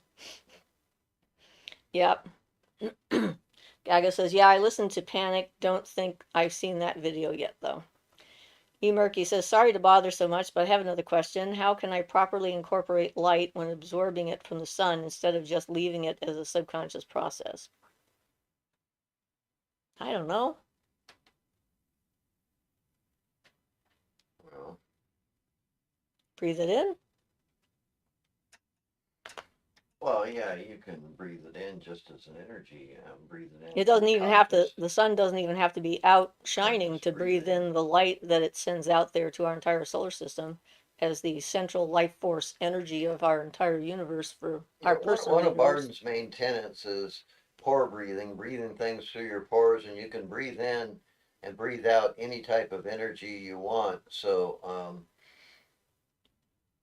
Yep. Gaga says, yeah, I listened to Panic. Don't think I've seen that video yet, though. E. Murky says, sorry to bother so much, but I have another question. How can I properly incorporate light when absorbing it from the sun instead of just leaving it as a subconscious process? I don't know. Well, Breathe it in. well, yeah, you can breathe it in just as an energy. Breathe it in It doesn't even have to, unconscious, the sun doesn't even have to be out or shining just to breathe breathe it in. in the light that it sends out there to our entire solar system as the central life force energy of our entire universe for Yeah, our one personal of universe. Barton's main tenets is pore breathing, breathing things through your pores, and you can breathe in and breathe out any type of energy you want. So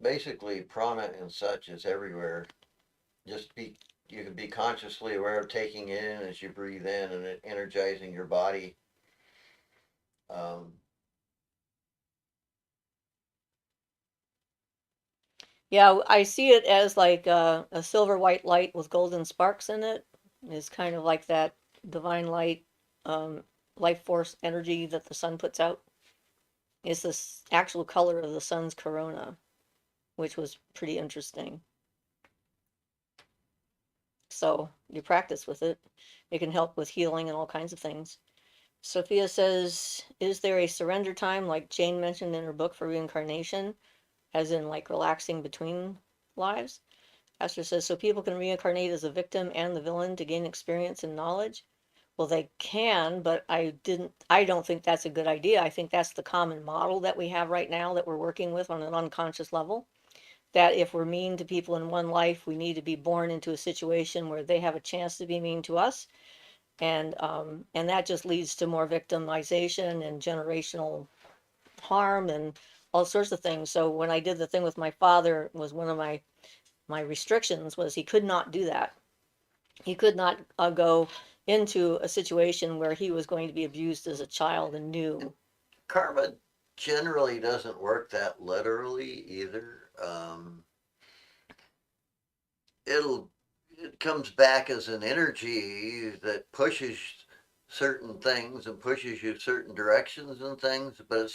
basically, prana and such is everywhere. Just be you can be consciously aware of taking it in as you breathe in and it energizing your body. Um, Yeah, I see it as like a silver white light with golden sparks in it. It's kind of like that divine light, um, life force energy that the sun puts out. It's the actual color of the sun's corona, which was pretty interesting. So you practice with it. It can help with healing and all kinds of things. Sophia says, is there a surrender time like Jane mentioned in her book for reincarnation, as in like relaxing between lives? Esther says, so people can reincarnate as a victim and the villain to gain experience and knowledge? Well, they can, but I don't think that's a good idea. I think that's the common model that we have right now that we're working with on an unconscious level. That if we're mean to people in one life, we need to be born into a situation where they have a chance to be mean to us. And that just leads to more victimization and generational harm and all sorts of things. So when I did the thing with my father, was one of my restrictions was he could not do that. He could not go into a situation where he was going to be abused as a child and and knew. karma generally doesn't work that literally either. It'll it comes back as an energy that pushes certain things and pushes you certain directions and things, but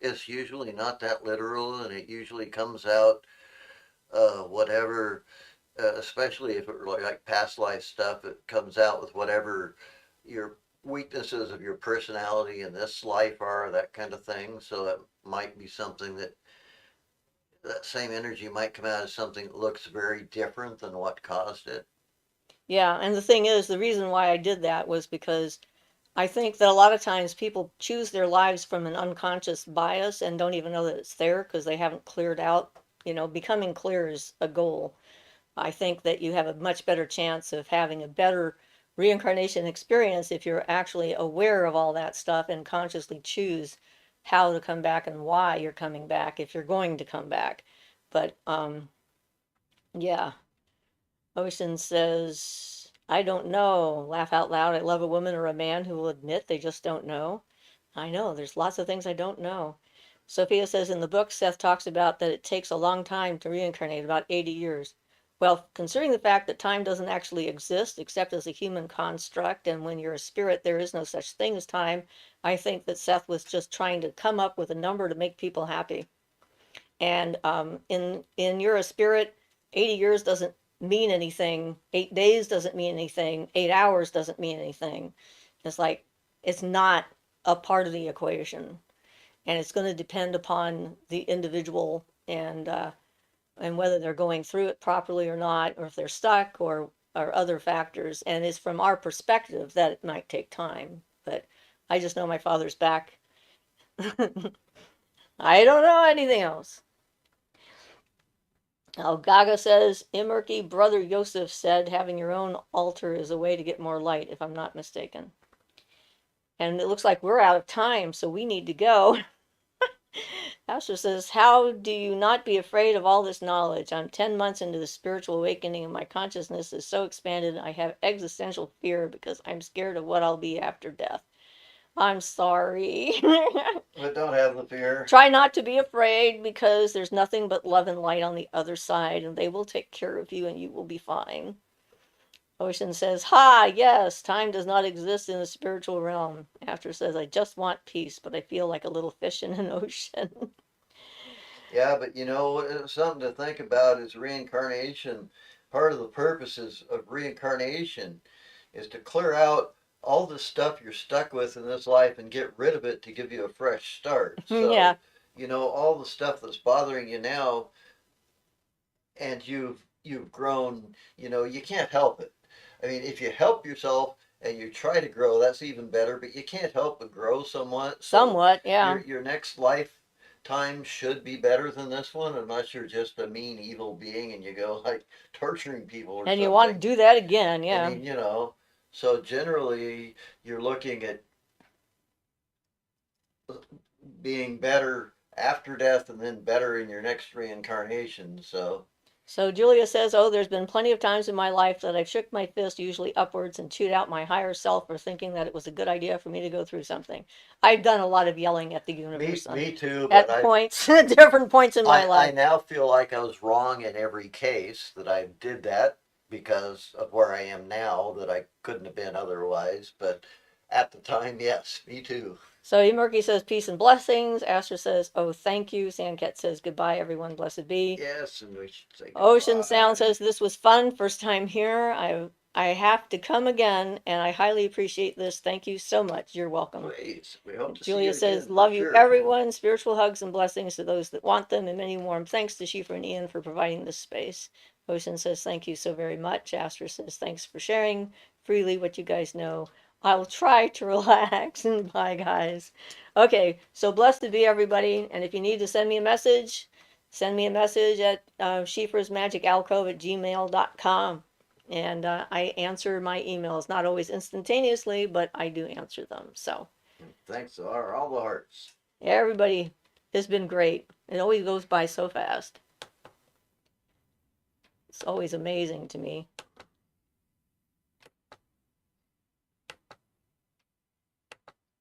it's usually not that literal, and it usually comes out whatever, especially if it were like past life stuff, it comes out with whatever your weaknesses of your personality in this life are, that kind of thing. So that might be something that same energy might come out as something that looks very different than what caused it. Yeah, and the thing is, the reason why I did that was because I think that a lot of times people choose their lives from an unconscious bias and don't even know that it's there because they haven't cleared out. Becoming clear is a goal. I think that you have a much better chance of having a better reincarnation experience if you're actually aware of all that stuff and consciously choose how to come back and why you're coming back if you're going to come back. But yeah, Ocean says, I don't know. Laugh out loud. I love a woman or a man who will admit they just don't know. I know, there's lots of things I don't know. Sophia says in the book, Seth talks about that it takes a long time to reincarnate, about 80 years. Well, considering the fact that time doesn't actually exist except as a human construct, and when you're a spirit, there is no such thing as time, I think that Seth was just trying to come up with a number to make people happy. And in you're a spirit, 80 years doesn't mean anything. 8 days doesn't mean anything. 8 hours doesn't mean anything. It's like it's not a part of the equation, and it's going to depend upon the individual and whether they're going through it properly or not, or if they're stuck or other factors. And it's from our perspective that it might take time. But I just know my father's back. I don't know anything else. Now, Gaga says, Imerki brother Yosef said having your own altar is a way to get more light, if I'm not mistaken. And it looks like we're out of time, so we need to go. Pastor says, how do you not be afraid of all this knowledge? I'm 10 months into the spiritual awakening and my consciousness is so expanded I have existential fear because I'm scared of what I'll be after death. I'm sorry. But don't have the fear. Try not to be afraid because there's nothing but love and light on the other side, and they will take care of you and you will be fine. Ocean says, ha, yes, time does not exist in the spiritual realm. After says, I just want peace, but I feel like a little fish in an ocean. Yeah, but something to think about is reincarnation. Part of the purposes of reincarnation is to clear out all the stuff you're stuck with in this life and get rid of it to give you a fresh start. Yeah. So, all the stuff that's bothering you now and you've grown, you can't help it. I mean, if you help yourself and you try to grow, that's even better, but you can't help but grow somewhat. So Somewhat, yeah. your next lifetime should be better than this one, unless you're just a mean, evil being and you go like torturing people or And you want to something. do that again, I yeah. mean, so generally you're looking at being better after death and then better in your next reincarnation. So So Julia says, oh, there's been plenty of times in my life that I've shook my fist, usually upwards, and chewed out my higher self for thinking that it was a good idea for me to go through something. I've done a lot of yelling at the universe me too, but at points, different points in my I life. now feel like I was wrong in every case that I did that because of where I am now, that I couldn't have been otherwise. But at the time, yes, me too. So Murky says, peace and blessings. Aster says, oh, thank you. Sandcat says, goodbye, everyone. Blessed be. Yes, and we should say Ocean Sound goodbye. says, this was fun. First time here. I have to come again, and I highly appreciate this. Thank you so much. You're welcome. Please, we hope to see Julia you says, again for love you, sure. everyone. Spiritual hugs and blessings to those that want them, and many warm thanks to Shifa and Ian for providing this space. Ocean says, thank you so very much. Astra says, thanks for sharing freely what you guys know. I'll try to relax. And bye, guys. Okay, so blessed to be everybody. And if you need to send me a message, send me a message at shifrasmagicalcove@gmail.com. And I answer my emails, not always instantaneously, but I do answer them. So Thanks are all the hearts. everybody has been great. It always goes by so fast. It's always amazing to me.